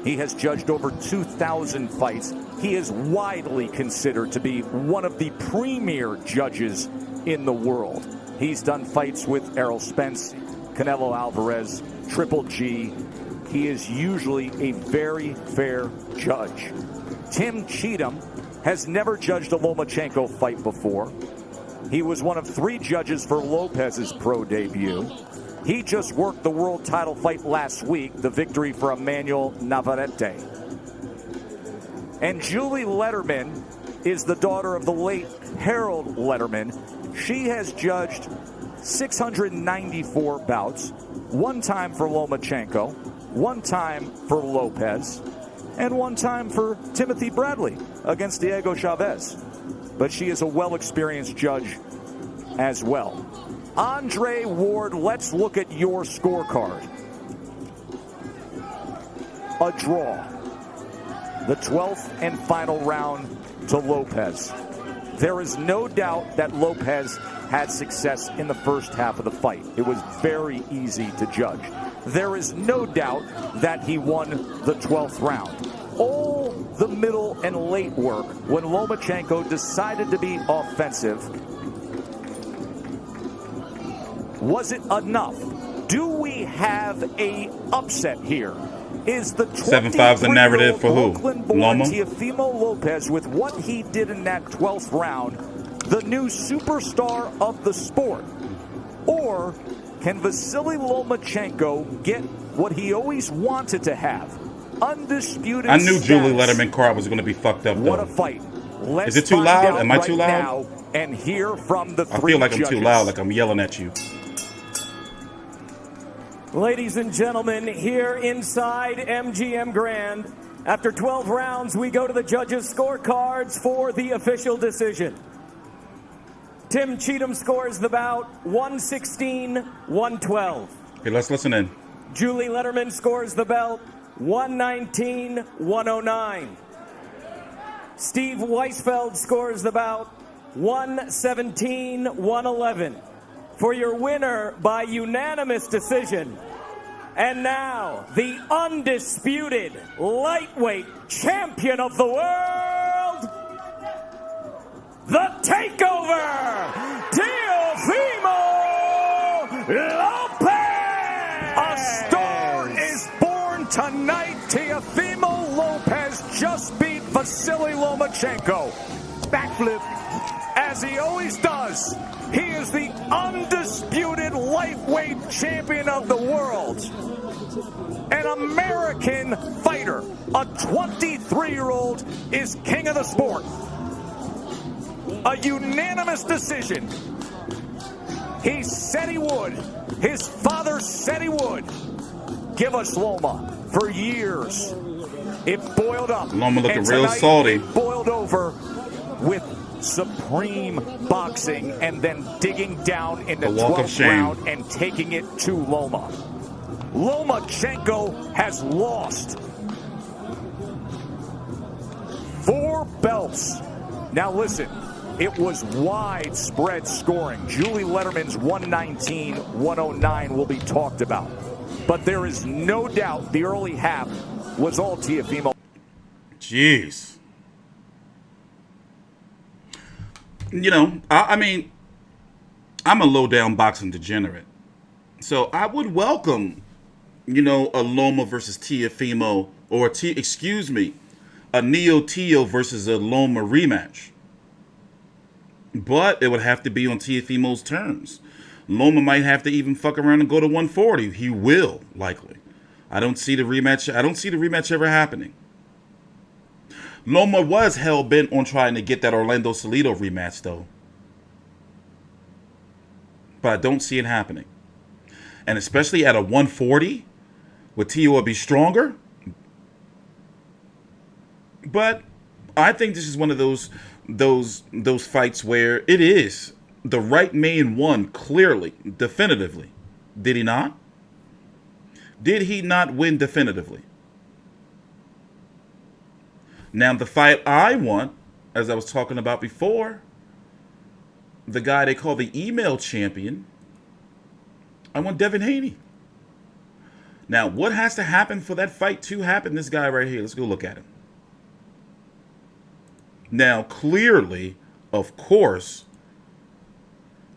He has judged over 2,000 fights. He is widely considered to be one of the premier judges in the world. He's done fights with Errol Spence, Canelo Alvarez, Triple G. He is usually a very fair judge. Tim Cheatham has never judged a Lomachenko fight before. He was one of 3 judges for Lopez's pro debut. He just worked the world title fight last week, the victory for Emmanuel Navarrete. And Julie Letterman is the daughter of the late Harold Letterman. She has judged 694 bouts, 1 time for Lomachenko, 1 time for Lopez, and 1 time for Timothy Bradley against Diego Chavez. But she is a well-experienced judge as well. Andre Ward, let's look at your scorecard. A draw. The 12th and final round to Lopez. There is no doubt that Lopez had success in the first half of the fight. It was very easy to judge. There is no doubt that he won the 12th round. All the middle and late work when Lomachenko decided to be offensive. Was it enough? Do we have a upset here? Is the 7-5 the narrative for who? Loma? Teofimo Lopez, with what he did in that 12th round, the new superstar of the sport? Or can Vasiliy Lomachenko get what he always wanted to have? Undisputed I knew status. Julie Letterman crowd was going to be fucked up, though. What a fight. Let's Is it too find loud? out Am I too right loud? now and hear from the I 3 feel like I'm judges. too loud, like I'm yelling at you. Ladies and gentlemen, here inside MGM Grand, after 12 rounds, we go to the judges' scorecards for the official decision. Tim Cheatham scores the bout 116-112. Okay, let's listen in. Julie Letterman scores the belt 119-109. Steve Weisfeld scores the bout 117-111. For your winner by unanimous decision. And now, the undisputed lightweight champion of the world, the takeover, Teofimo Lopez! A star is born tonight. Teofimo Lopez just beat Vasiliy Lomachenko. Backflip, as he always does. He is the undisputed lightweight champion of the world. An American fighter, a 23-year-old, is king of the sport. A unanimous decision. He said he would. His father said he would. Give us Loma. For years, it boiled up. Loma looking and real tonight salty. It boiled over with supreme boxing and then digging down in the 12th round and taking it to Loma. Lomachenko has lost 4 belts. Now listen, it was widespread scoring. Julie Letterman's 119-109 will be talked about. But there is no doubt the early half was all Teofimo. Jeez. You know, I mean, I'm a low-down boxing degenerate. So I would welcome, you know, a Loma versus Teofimo, or a Neo Teo versus a Loma rematch. But it would have to be on Teofimo's terms. Loma might have to even fuck around and go to 140. He will, likely. I don't see the rematch. I don't see the rematch ever happening. Loma was hell-bent on trying to get that Orlando Salido rematch, though. But I don't see it happening. And especially at a 140, where Tio will be stronger. But I think this is one of those fights where it is the right man won clearly, definitively. Did he not? Did he not win definitively? Now, the fight I want, as I was talking about before, the guy they call the email champion, I want Devin Haney. Now, what has to happen for that fight to happen? This guy right here. Let's go look at him. Now, clearly, of course,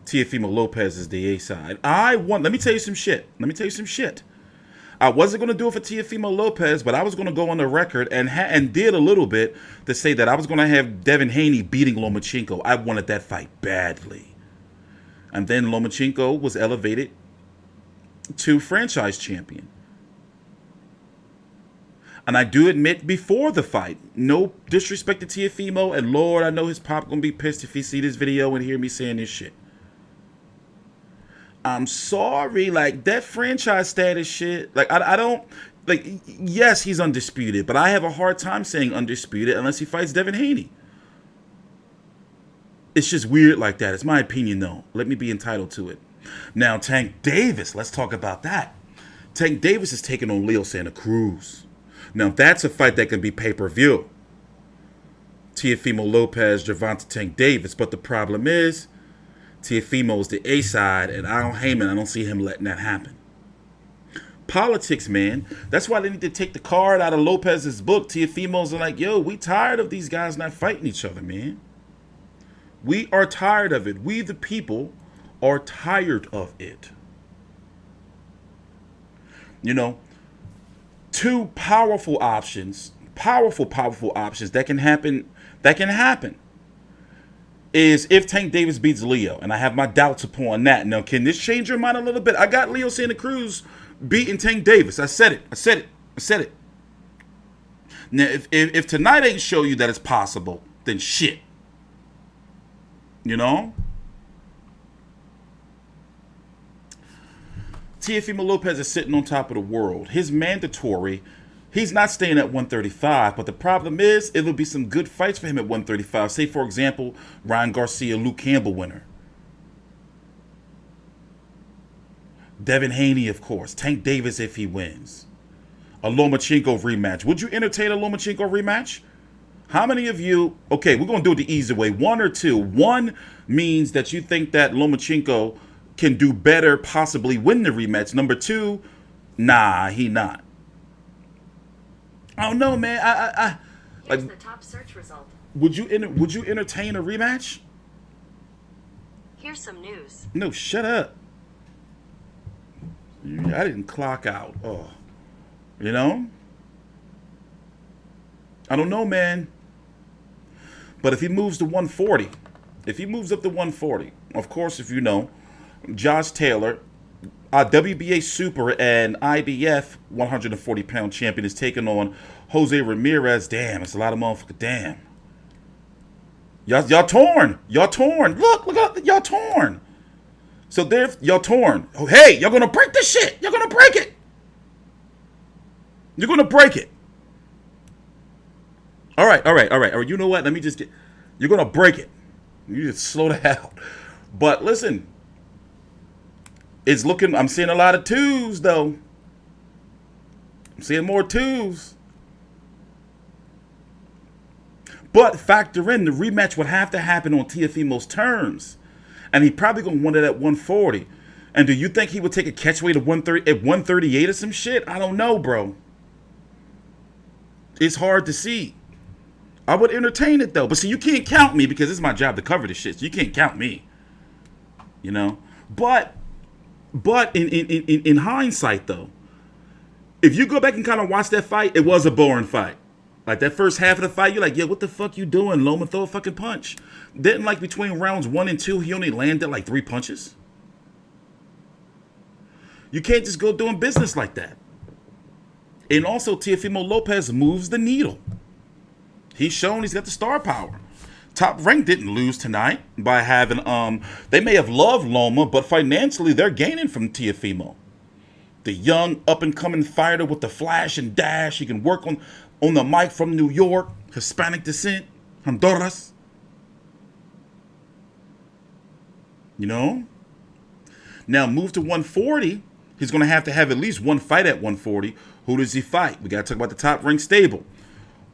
Teofimo Lopez is the A side. Let me tell you some shit. I wasn't going to do it for Teofimo Lopez, but I was going to go on the record and did a little bit to say that I was going to have Devin Haney beating Lomachenko. I wanted that fight badly. And then Lomachenko was elevated to franchise champion. And I do admit before the fight, no disrespect to Teofimo, and Lord, I know his pop going to be pissed if he see this video and hear me saying this shit. I'm sorry, like, that franchise status shit, like, I don't, like, yes, he's undisputed, but I have a hard time saying undisputed unless he fights Devin Haney. It's just weird like that. It's my opinion, though. Let me be entitled to it. Now, Tank Davis, let's talk about that. Tank Davis is taking on Leo Santa Cruz. Now, that's a fight that can be pay-per-view. Teofimo Lopez, Gervonta Tank Davis, but the problem is, Teofimo is the A side, and I don't see him letting that happen. Politics, man. That's why they need to take the card out of Lopez's book. Teofimo's are like, yo, we tired of these guys not fighting each other, man. We are tired of it. We, the people, are tired of it. You know, two powerful options that can happen. Is if Tank Davis beats Leo, and I have my doubts upon that. Now, can this change your mind a little bit? I got Leo Santa Cruz beating Tank Davis. I said it. Now, if tonight ain't show you that it's possible, then shit. You know? Teofimo Lopez is sitting on top of the world. His mandatory, he's not staying at 135, but the problem is it'll be some good fights for him at 135. Say, for example, Ryan Garcia, Luke Campbell winner. Devin Haney, of course. Tank Davis if he wins. A Lomachenko rematch. Would you entertain a Lomachenko rematch? How many of you, okay, we're going to do it the easy way. One or two. One means that you think that Lomachenko can do better, possibly win the rematch. Number two, nah, he not. I don't know, man. I Here's like. The top search result. Would you entertain a rematch? Here's some news. No, shut up. I didn't clock out. Oh, you know. I don't know, man. But if he moves to 140, if he moves up to 140, of course, if you know, Josh Taylor, WBA Super and IBF 140-pound champion is taking on Jose Ramirez. Damn, it's a lot of motherfuckers. Damn. Y'all torn. Look up, y'all torn. So there, y'all torn. Oh, hey, y'all gonna break this shit. You're gonna break it. All right. You know what? Let me just get. You're gonna break it. You just slow the hell. But listen, it's looking. I'm seeing a lot of twos though. I'm seeing more twos. But factor in the rematch would have to happen on Teofimo's terms, and he probably gonna want it at 140. And do you think he would take a catchweight at 138 or some shit? I don't know, bro. It's hard to see. I would entertain it though, but see, you can't count me because it's my job to cover this shit. So you can't count me, you know. But in hindsight though, if you go back and kind of watch that fight, it was a boring fight. Like that first half of the fight, you're like, yeah, what the fuck you doing? Loma, throw a fucking punch. Didn't like between rounds 1 and 2, he only landed like 3 punches. You can't just go doing business like that. And also, Teofimo Lopez moves the needle. He's shown he's got the star power. Top Rank didn't lose tonight by having, they may have loved Loma, but financially they're gaining from Teofimo. The young, up-and-coming fighter with the flash and dash. He can work on the mic from New York, Hispanic descent, Honduras. You know? Now, move to 140. He's going to have at least one fight at 140. Who does he fight? We got to talk about the Top Rank stable.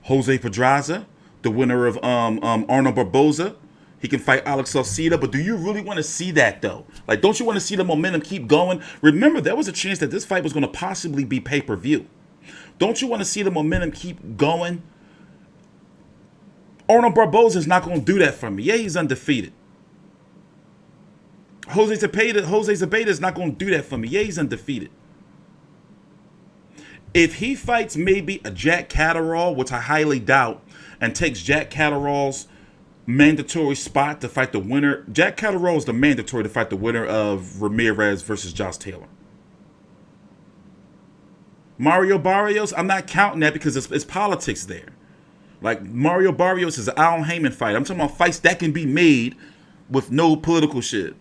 Jose Pedraza, the winner of Arnold Barboza. He can fight Alex Salcida, but do you really want to see that, though? Like, don't you want to see the momentum keep going? Remember, there was a chance that this fight was going to possibly be pay-per-view. Don't you want to see the momentum keep going? Arnold Barboza is not going to do that for me. Yeah, he's undefeated. Jose Zepeda is not going to do that for me. Yeah, he's undefeated. If he fights maybe a Jack Catterall, which I highly doubt, and takes Jack Catterall's mandatory spot to fight the winner. Jack Catterall is the mandatory to fight the winner of Ramirez versus Josh Taylor. Mario Barrios, I'm not counting that because it's politics there. Like, Mario Barrios is an Al Heyman fight. I'm talking about fights that can be made with no political shit.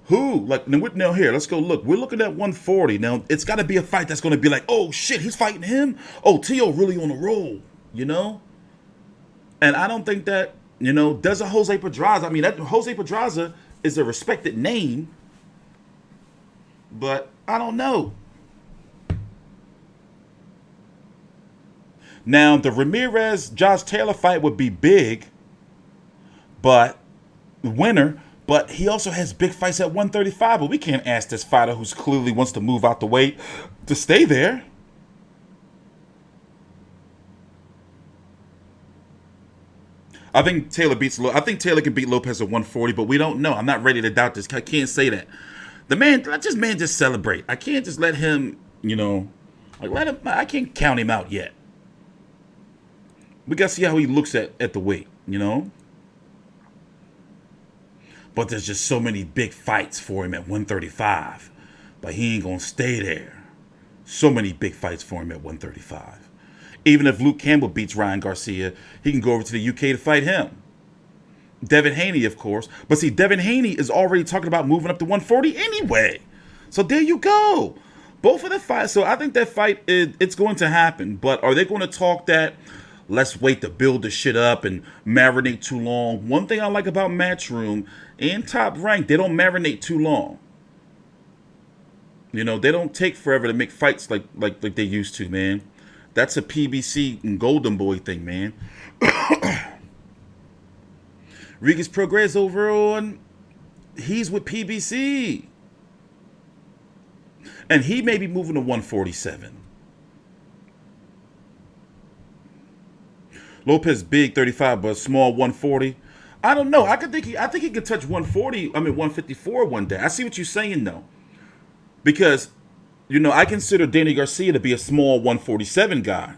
Who? Like, now here, let's go look. We're looking at 140. Now, it's got to be a fight that's going to be like, oh, shit, he's fighting him? Oh, Tio really on a roll, you know? And I don't think that, you know, does a Jose Pedraza. I mean, that Jose Pedraza is a respected name, but I don't know. Now, the Ramirez-Josh Taylor fight would be big, but winner. But he also has big fights at 135. But we can't ask this fighter who's clearly wants to move out the way to stay there. I think Taylor can beat Lopez at 140, but we don't know. I'm not ready to doubt this. I can't say that. Let this man just celebrate. I can't just let him, you know, I can't count him out yet. We got to see how he looks at the weight, you know. But there's just so many big fights for him at 135. But he ain't going to stay there. So many big fights for him at 135. Even if Luke Campbell beats Ryan Garcia, he can go over to the UK to fight him. Devin Haney, of course. But see, Devin Haney is already talking about moving up to 140 anyway. So there you go. Both of the fights. So I think that fight, it's going to happen. But are they going to talk that let's wait to build the shit up and marinate too long? One thing I like about Matchroom and Top Rank, they don't marinate too long. You know, they don't take forever to make fights like they used to, man. That's a PBC and Golden Boy thing, man. Regis Progress over on, he's with PBC. And he may be moving to 147. Lopez big 35, but small 140. I don't know. I think he could touch 154 one day. I see what you're saying though. Because, you know, I consider Danny Garcia to be a small 147 guy.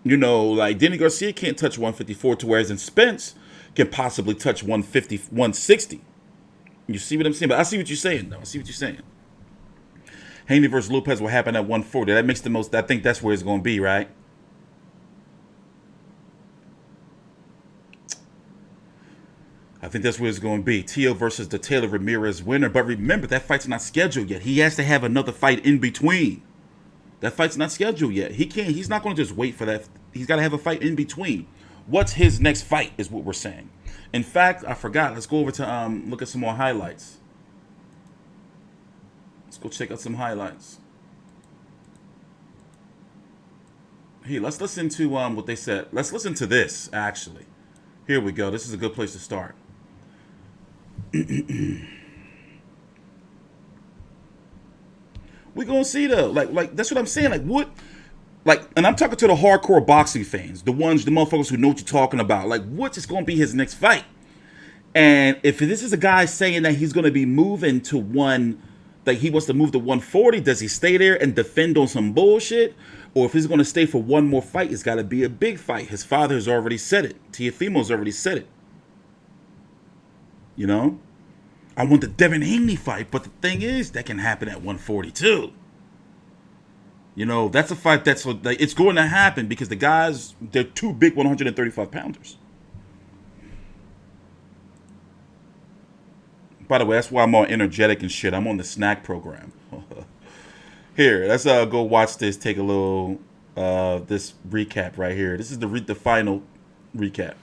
You know, like Danny Garcia can't touch 154 to whereas in Spence can possibly touch 150, 160. You see what I'm saying? But I see what you're saying though. I see what you're saying. Haney versus Lopez will happen at 140. That makes the most. I think that's where it's going to be, right? I think that's where it's going to be. Tio versus the Taylor Ramirez winner. But remember, that fight's not scheduled yet. He has to have another fight in between. That fight's not scheduled yet. He's not going to just wait for that. He's got to have a fight in between. What's his next fight is what we're saying. In fact, I forgot. Let's go over to look at some more highlights. Let's go check out some highlights. Here, let's listen to what they said. Let's listen to this, actually. Here we go. This is a good place to start. We're gonna see though, like that's what I'm saying. Like what, like, and I'm talking to the hardcore boxing fans, the motherfuckers who know what you're talking about. Like, what's just gonna be his next fight? And if this is a guy saying that he's gonna be moving to he wants to move to 140, does he stay there and defend on some bullshit? Or if he's gonna stay for one more fight, it's gotta be a big fight. His father has already said it. Teofimo's already said it. You know? I want the Devin Haney fight, but the thing is, that can happen at 142. You know, that's a fight that's it's going to happen because the guys, they're two big 135 pounders. By the way, that's why I'm all energetic and shit. I'm on the snack program. Here, let's go watch this. Take a little this recap right here. This is the final recap.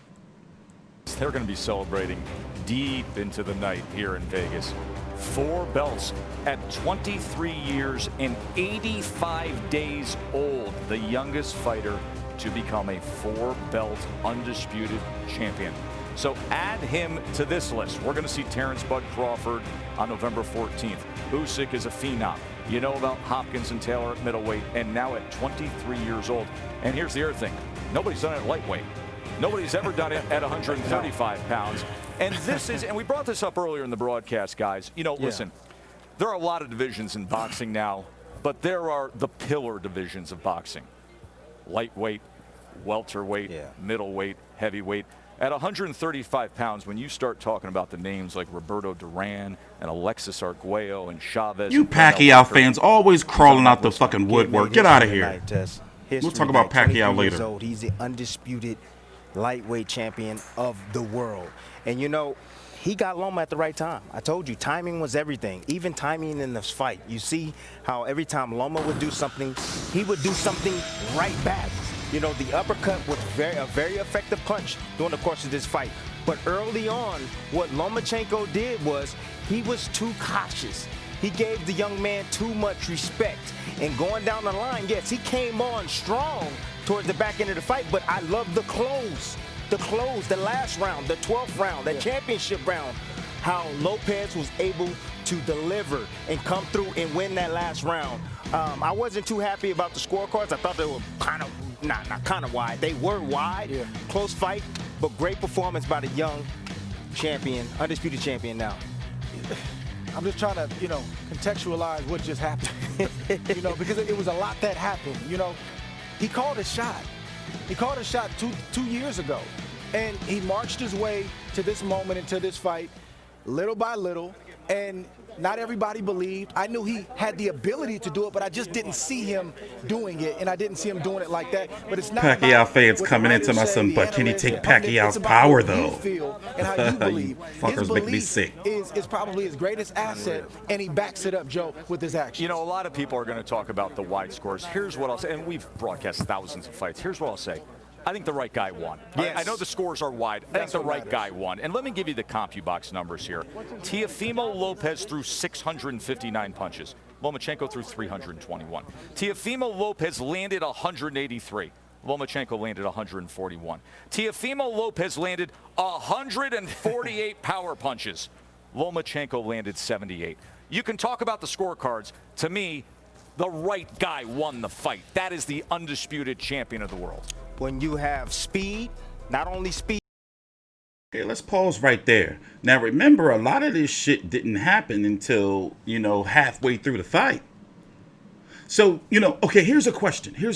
They're going to be celebrating deep into the night here in Vegas. 4 belts at 23 years and 85 days old. The youngest fighter to become a 4-belt undisputed champion. So add him to this list. We're going to see Terrence Bud Crawford on November 14th. Usyk is a phenom. You know about Hopkins and Taylor at middleweight, and now at 23 years old. And here's the other thing. Nobody's done it at lightweight. Nobody's ever done it at 135 pounds. And this is, and we brought this up earlier in the broadcast, guys. You know, listen, there are a lot of divisions in boxing now, but there are the pillar divisions of boxing. Lightweight, welterweight, middleweight, heavyweight. At 135 pounds, when you start talking about the names like Roberto Duran and Alexis Arguello and Chavez. You Pacquiao fans always crawling out the fucking woodwork. Get out of here. We'll talk about Pacquiao later. He's the undisputed lightweight champion of the world. And you know, he got Loma at the right time. I told you, timing was everything, even timing in this fight. You see how every time Loma would do something, he would do something right back. You know, the uppercut was a very effective punch during the course of this fight. But early on, what Lomachenko did was he was too cautious. He gave the young man too much respect. And going down the line, yes, he came on strong towards the back end of the fight, but I love the close. The last round, the 12th round, the championship round, how Lopez was able to deliver and come through and win that last round. I wasn't too happy about the scorecards. I thought they were kind of, not kind of wide. They were wide, close fight, but great performance by the young champion, undisputed champion now. I'm just trying to, you know, contextualize what just happened, you know, because it was a lot that happened. You know, he called a shot. He called a shot two years ago, and he marched his way to this moment and to this fight, little by little, and not everybody believed. I knew he had the ability to do it, but I just didn't see him doing it, and I didn't see him doing it like that. But it's not Pacquiao fans coming into my son, but can he take Pacquiao's power, though? And how you believe. Fuckers make me sick. Is probably his greatest asset, and he backs it up, Joe, with his action. You know, a lot of people are going to talk about the wide scores. Here's what I'll say, and we've broadcast thousands of fights. Here's what I'll say. I think the right guy won. Yes. I know the scores are wide. I think the right guy won. And let me give you the CompuBox numbers here. Teofimo Lopez threw 659 punches. Lomachenko threw 321. Teofimo Lopez landed 183. Lomachenko landed 141. Teofimo Lopez landed 148 power punches. Lomachenko landed 78. You can talk about the scorecards. To me, the right guy won the fight. That is the undisputed champion of the world. When you have speed, not only speed. Okay, let's pause right there. Now remember, a lot of this shit didn't happen until, you know, halfway through the fight. So, you know, okay, here's a question. Did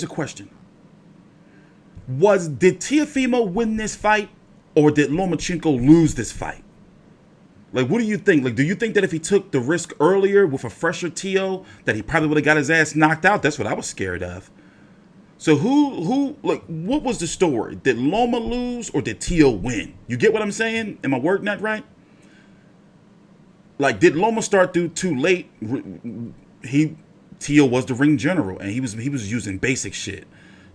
Teofimo win this fight, or did Lomachenko lose this fight? Like, what do you think? Like, do you think that if he took the risk earlier with a fresher Teo, that he probably would have got his ass knocked out? That's what I was scared of. So like, what was the story? Did Loma lose or did Teo win? You get what I'm saying? Am I wording that right? Like, did Loma start too late? Teo was the ring general, and he was using basic shit,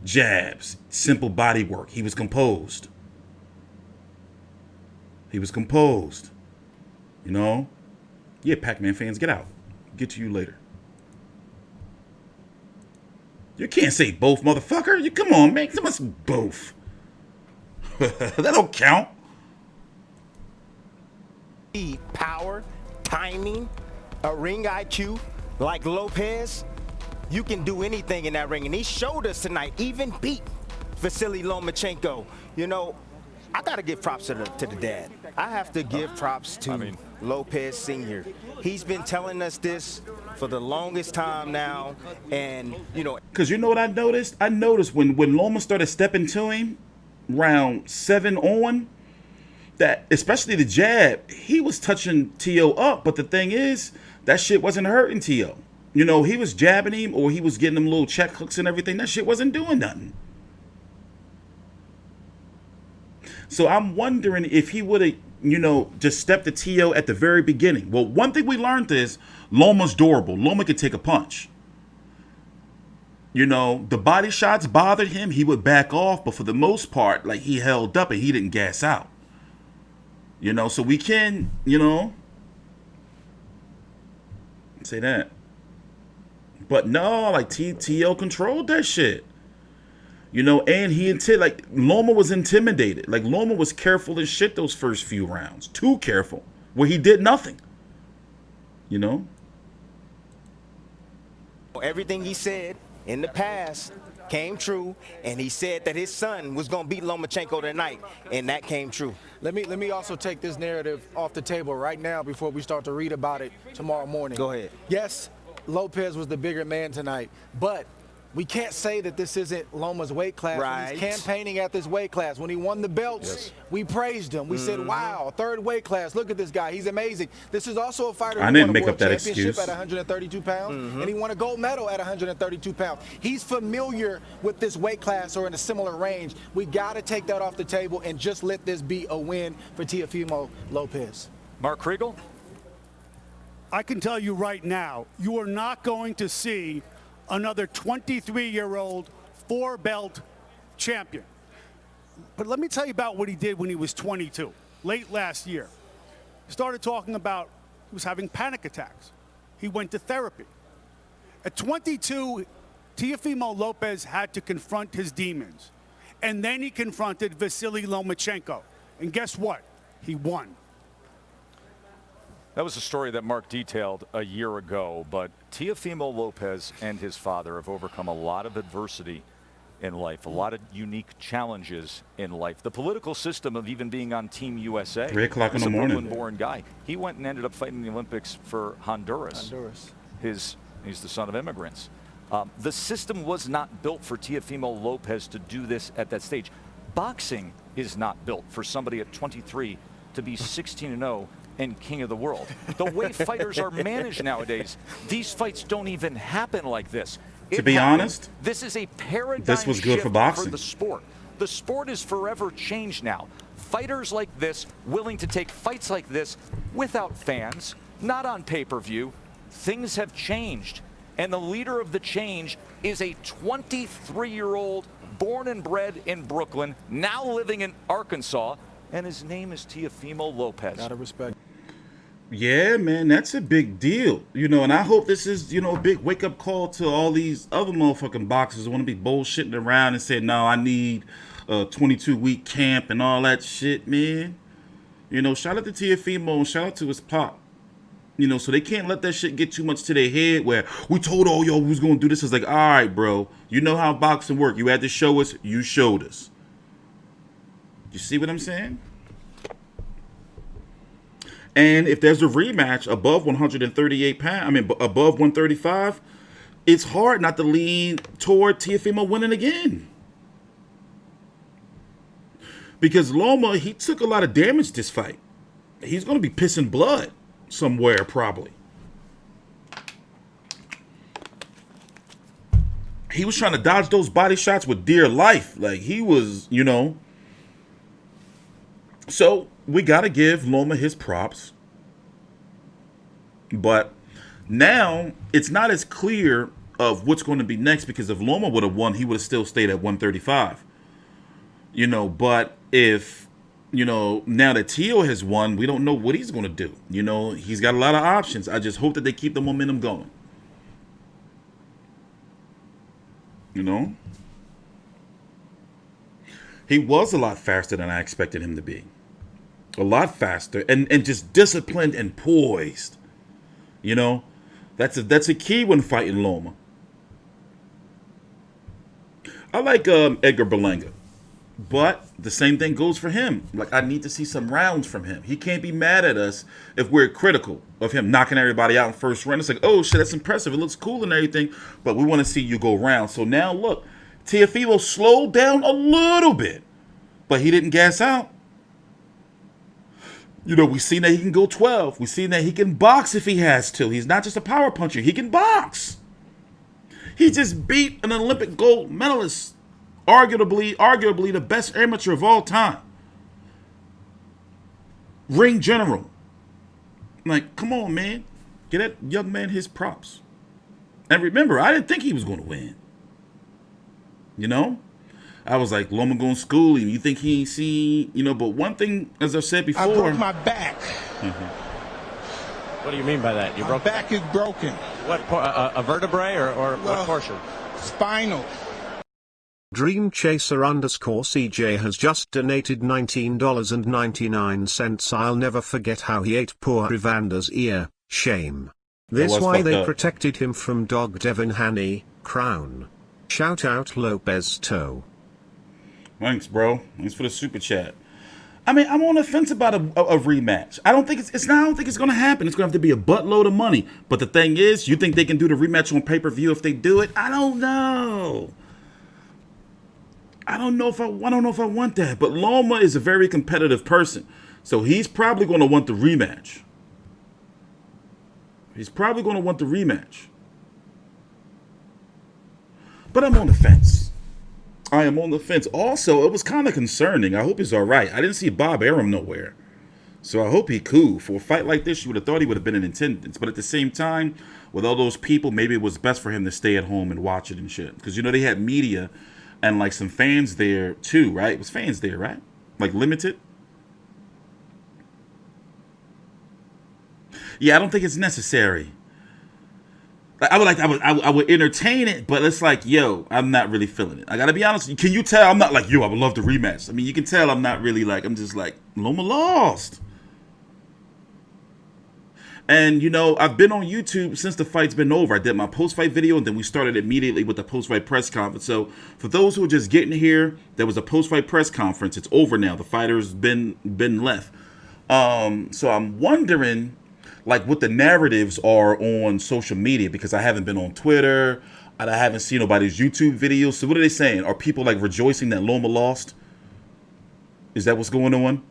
jabs, simple body work. He was composed. You know? Yeah, Pac-Man fans, get out. Get to you later. You can't say both, motherfucker. You come on, man. It must be both. That don't count. Power, timing, a ring IQ like Lopez. You can do anything in that ring, and he showed us tonight. Even beat Vasiliy Lomachenko. You know, I gotta give props to the dad. I have to give props to Lopez Sr. He's been telling us this for the longest time now, and you know. Cause you know what I noticed? I noticed when Loma started stepping to him, round 7 on, that, especially the jab, he was touching T.O. up, but the thing is, that shit wasn't hurting T.O. You know, he was jabbing him or he was getting him little check hooks and everything. That shit wasn't doing nothing. So I'm wondering if he would have, you know, just stepped to T.O. at the very beginning. Well, one thing we learned is Loma's durable. Loma could take a punch. You know, the body shots bothered him. He would back off, but for the most part, like, he held up and he didn't gas out. You know, so we can, you know, say that. But no, like, T.O. controlled that shit. You know, and like, Loma was intimidated. Like, Loma was careful as shit those first few rounds. Too careful. Where he did nothing. You know? Everything he said in the past came true, and he said that his son was going to beat Lomachenko tonight, and that came true. Let me also take this narrative off the table right now before we start to read about it tomorrow morning. Go ahead. Yes, Lopez was the bigger man tonight, but we can't say that this isn't Loma's weight class. Right. When he's campaigning at this weight class. When he won the belts, we praised him. We said, wow, third weight class. Look at this guy. He's amazing. This is also a fighter who won a world championship at 132 pounds, and he won a gold medal at 132 pounds. He's familiar with this weight class or in a similar range. We got to take that off the table and just let this be a win for Teofimo Lopez. Mark Kriegel? I can tell you right now, you are not going to see another 23-year-old four-belt champion. But let me tell you about what he did when he was 22, late last year. Started talking about he was having panic attacks. He went to therapy. At 22, Teofimo Lopez had to confront his demons. And then he confronted Vasiliy Lomachenko. And guess what? He won. That was a story that Mark detailed a year ago, but Teofimo Lopez and his father have overcome a lot of adversity in life, a lot of unique challenges in life. The political system of even being on Team USA. 3 o'clock in the morning. He's a Brooklyn-born guy. He went and ended up fighting in the Olympics for Honduras. He's the son of immigrants. The system was not built for Teofimo Lopez to do this at that stage. Boxing is not built for somebody at 23 to be 16-0 and king of the world. The way fighters are managed nowadays, these fights don't even happen like this. To be honest, this is a paradigm this was good shift for boxing. for the sport. The sport is forever changed now. Fighters like this, willing to take fights like this without fans, not on pay-per-view. Things have changed. And the leader of the change is a 23-year-old born and bred in Brooklyn, now living in Arkansas, and his name is Teofimo Lopez. Gotta respect. Yeah, man, that's a big deal. You know, and I hope this is, you know, a big wake-up call to all these other motherfucking boxers who want to be bullshitting around and say, no, I need a 22-week camp and all that shit, man. You know, shout out to Teofimo and shout out to his pop. You know, so they can't let that shit get too much to their head where we told all y'all we was going to do this. It's like, all right, bro, you know how boxing work. You had to show us, you showed us. You see what I'm saying? And if there's a rematch above 138 pounds, above 135, it's hard not to lean toward Teofimo winning again. Because Loma, he took a lot of damage this fight. He's going to be pissing blood somewhere, probably. He was trying to dodge those body shots with dear life. Like, he was, you know. So, we got to give Loma his props. But now, it's not as clear of what's going to be next, because if Loma would have won, he would have still stayed at 135. You know, but if, you know, now that Teo has won, we don't know what he's going to do. You know, he's got a lot of options. I just hope that they keep the momentum going. You know? He was a lot faster than I expected him to be. A lot faster and just disciplined and poised. You know? That's a key when fighting Loma. I like Edgar Berlanga. But the same thing goes for him. Like, I need to see some rounds from him. He can't be mad at us if we're critical of him knocking everybody out in first round. It's like, oh, shit, that's impressive. It looks cool and everything, but we want to see you go round. So now, look, Teofimo slowed down a little bit, but he didn't gas out. We've seen that he can go 12. We've seen that he can box if he has to. He's not just a power puncher. He can box. He just beat an Olympic gold medalist, arguably the best amateur of all time. Ring general. Like, come on, man. Get that young man his props. And remember, I didn't think he was going to win. I was like, Loma going to school him. You think he ain't seen, but one thing, as I've said before. I broke my back. What do you mean by that? My back is broken. What, a vertebrae or what portion? Spinal. Dream Chaser _CJ has just donated $19.99. I'll never forget how he ate poor Evander's ear. Shame. This why they protected him from dog Devin Haney, Crown. Shout out Lopez Toe. Thanks, bro. Thanks for the super chat. I mean, I'm on the fence about a rematch. I don't think it's going to happen. It's going to have to be a buttload of money. But the thing is, you think they can do the rematch on pay-per-view if they do it? I don't know. I don't know if I want that. But Loma is a very competitive person, so he's probably going to want the rematch. But I'm on the fence. I am on the fence. Also, it was kind of concerning. I hope he's all right. I didn't see Bob Arum nowhere. So I hope he cool. For a fight like this, you would have thought he would have been in attendance. But at the same time, with all those people, maybe it was best for him to stay at home and watch it and shit. Because, they had media and, like, some fans there, too, right? It was fans there, right? Like, limited? Yeah, I don't think it's necessary. I would entertain it, but it's like, yo, I'm not really feeling it. I gotta be honest. Can you tell I'm not like, yo, I would love the rematch? I mean, you can tell I'm not really like, I'm just like, Loma lost. And, I've been on YouTube since the fight's been over. I did my post-fight video, and then we started immediately with the post-fight press conference. So for those who are just getting here, there was a post-fight press conference. It's over now. The fighter's been left. So I'm wondering, like, what the narratives are on social media, because I haven't been on Twitter and I haven't seen nobody's YouTube videos. So what are they saying? Are people like rejoicing that Loma lost? Is that what's going on?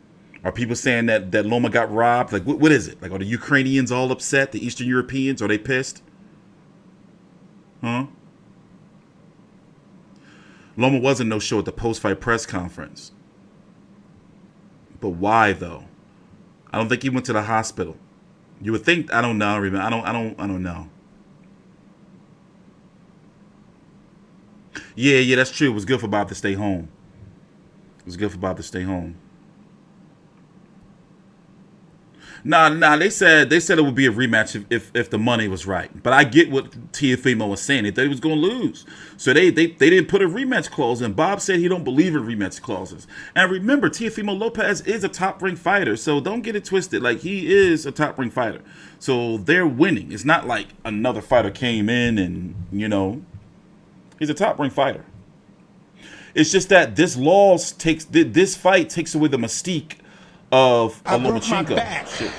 Are people saying that Loma got robbed? Like, what is it? Like, are the Ukrainians all upset? The Eastern Europeans, are they pissed? Huh? Loma wasn't no show at the post-fight press conference. But why though? I don't think he went to the hospital. You would think, I don't know, I don't know. Yeah, that's true. It was good for Bob to stay home. Nah, they said it would be a rematch if the money was right. But I get what Teofimo was saying. They thought he was going to lose. So they didn't put a rematch clause in. Bob said he don't believe in rematch clauses. And remember, Teofimo Lopez is a top-ranked fighter, so don't get it twisted. Like, he is a top-ranked fighter. So they're winning. It's not like another fighter came in and, he's a top-ranked fighter. It's just that this fight takes away the mystique of Lomachenko. Shit.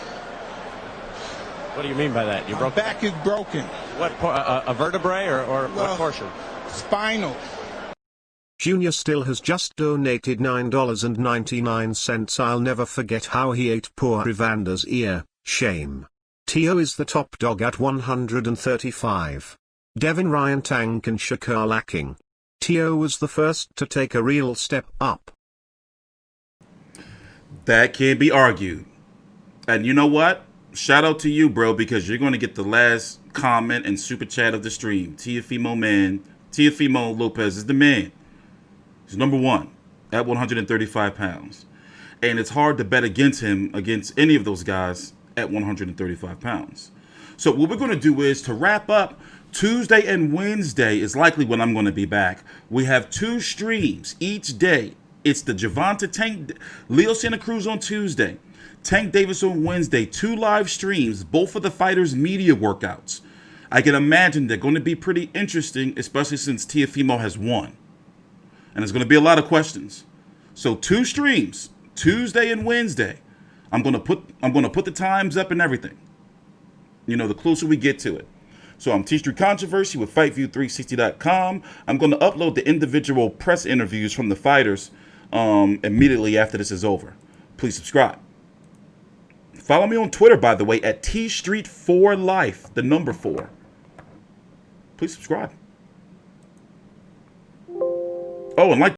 What do you mean by that? My back is broken. What, a vertebrae or what portion? Spinal. Junior still has just donated $9.99. I'll never forget how he ate poor Evander's ear. Shame. Tio is the top dog at 135. Devin Ryan Tank and Shakur lacking. Tio was the first to take a real step up. That can't be argued. And you know what? Shout out to you, bro, because you're going to get the last comment and super chat of the stream. Teofimo Lopez is the man. He's number one at 135 pounds. And it's hard to bet against him, against any of those guys at 135 pounds. So what we're going to do is, to wrap up, Tuesday and Wednesday is likely when I'm going to be back. We have 2 streams each day. It's the Javante Tank, Leo Santa Cruz on Tuesday, Tank Davis on Wednesday. 2 live streams, both of the fighters' media workouts. I can imagine they're going to be pretty interesting, especially since Teofimo has won. And there's going to be a lot of questions. So 2 streams, Tuesday and Wednesday. I'm going to put the times up and everything. The closer we get to it. So I'm TstreeT Controversy with FightView360.com. I'm going to upload the individual press interviews from the fighters immediately after this is over. Please subscribe. Follow me on Twitter, by the way, at TstreeT4Life, the number 4. Please subscribe. Oh, and like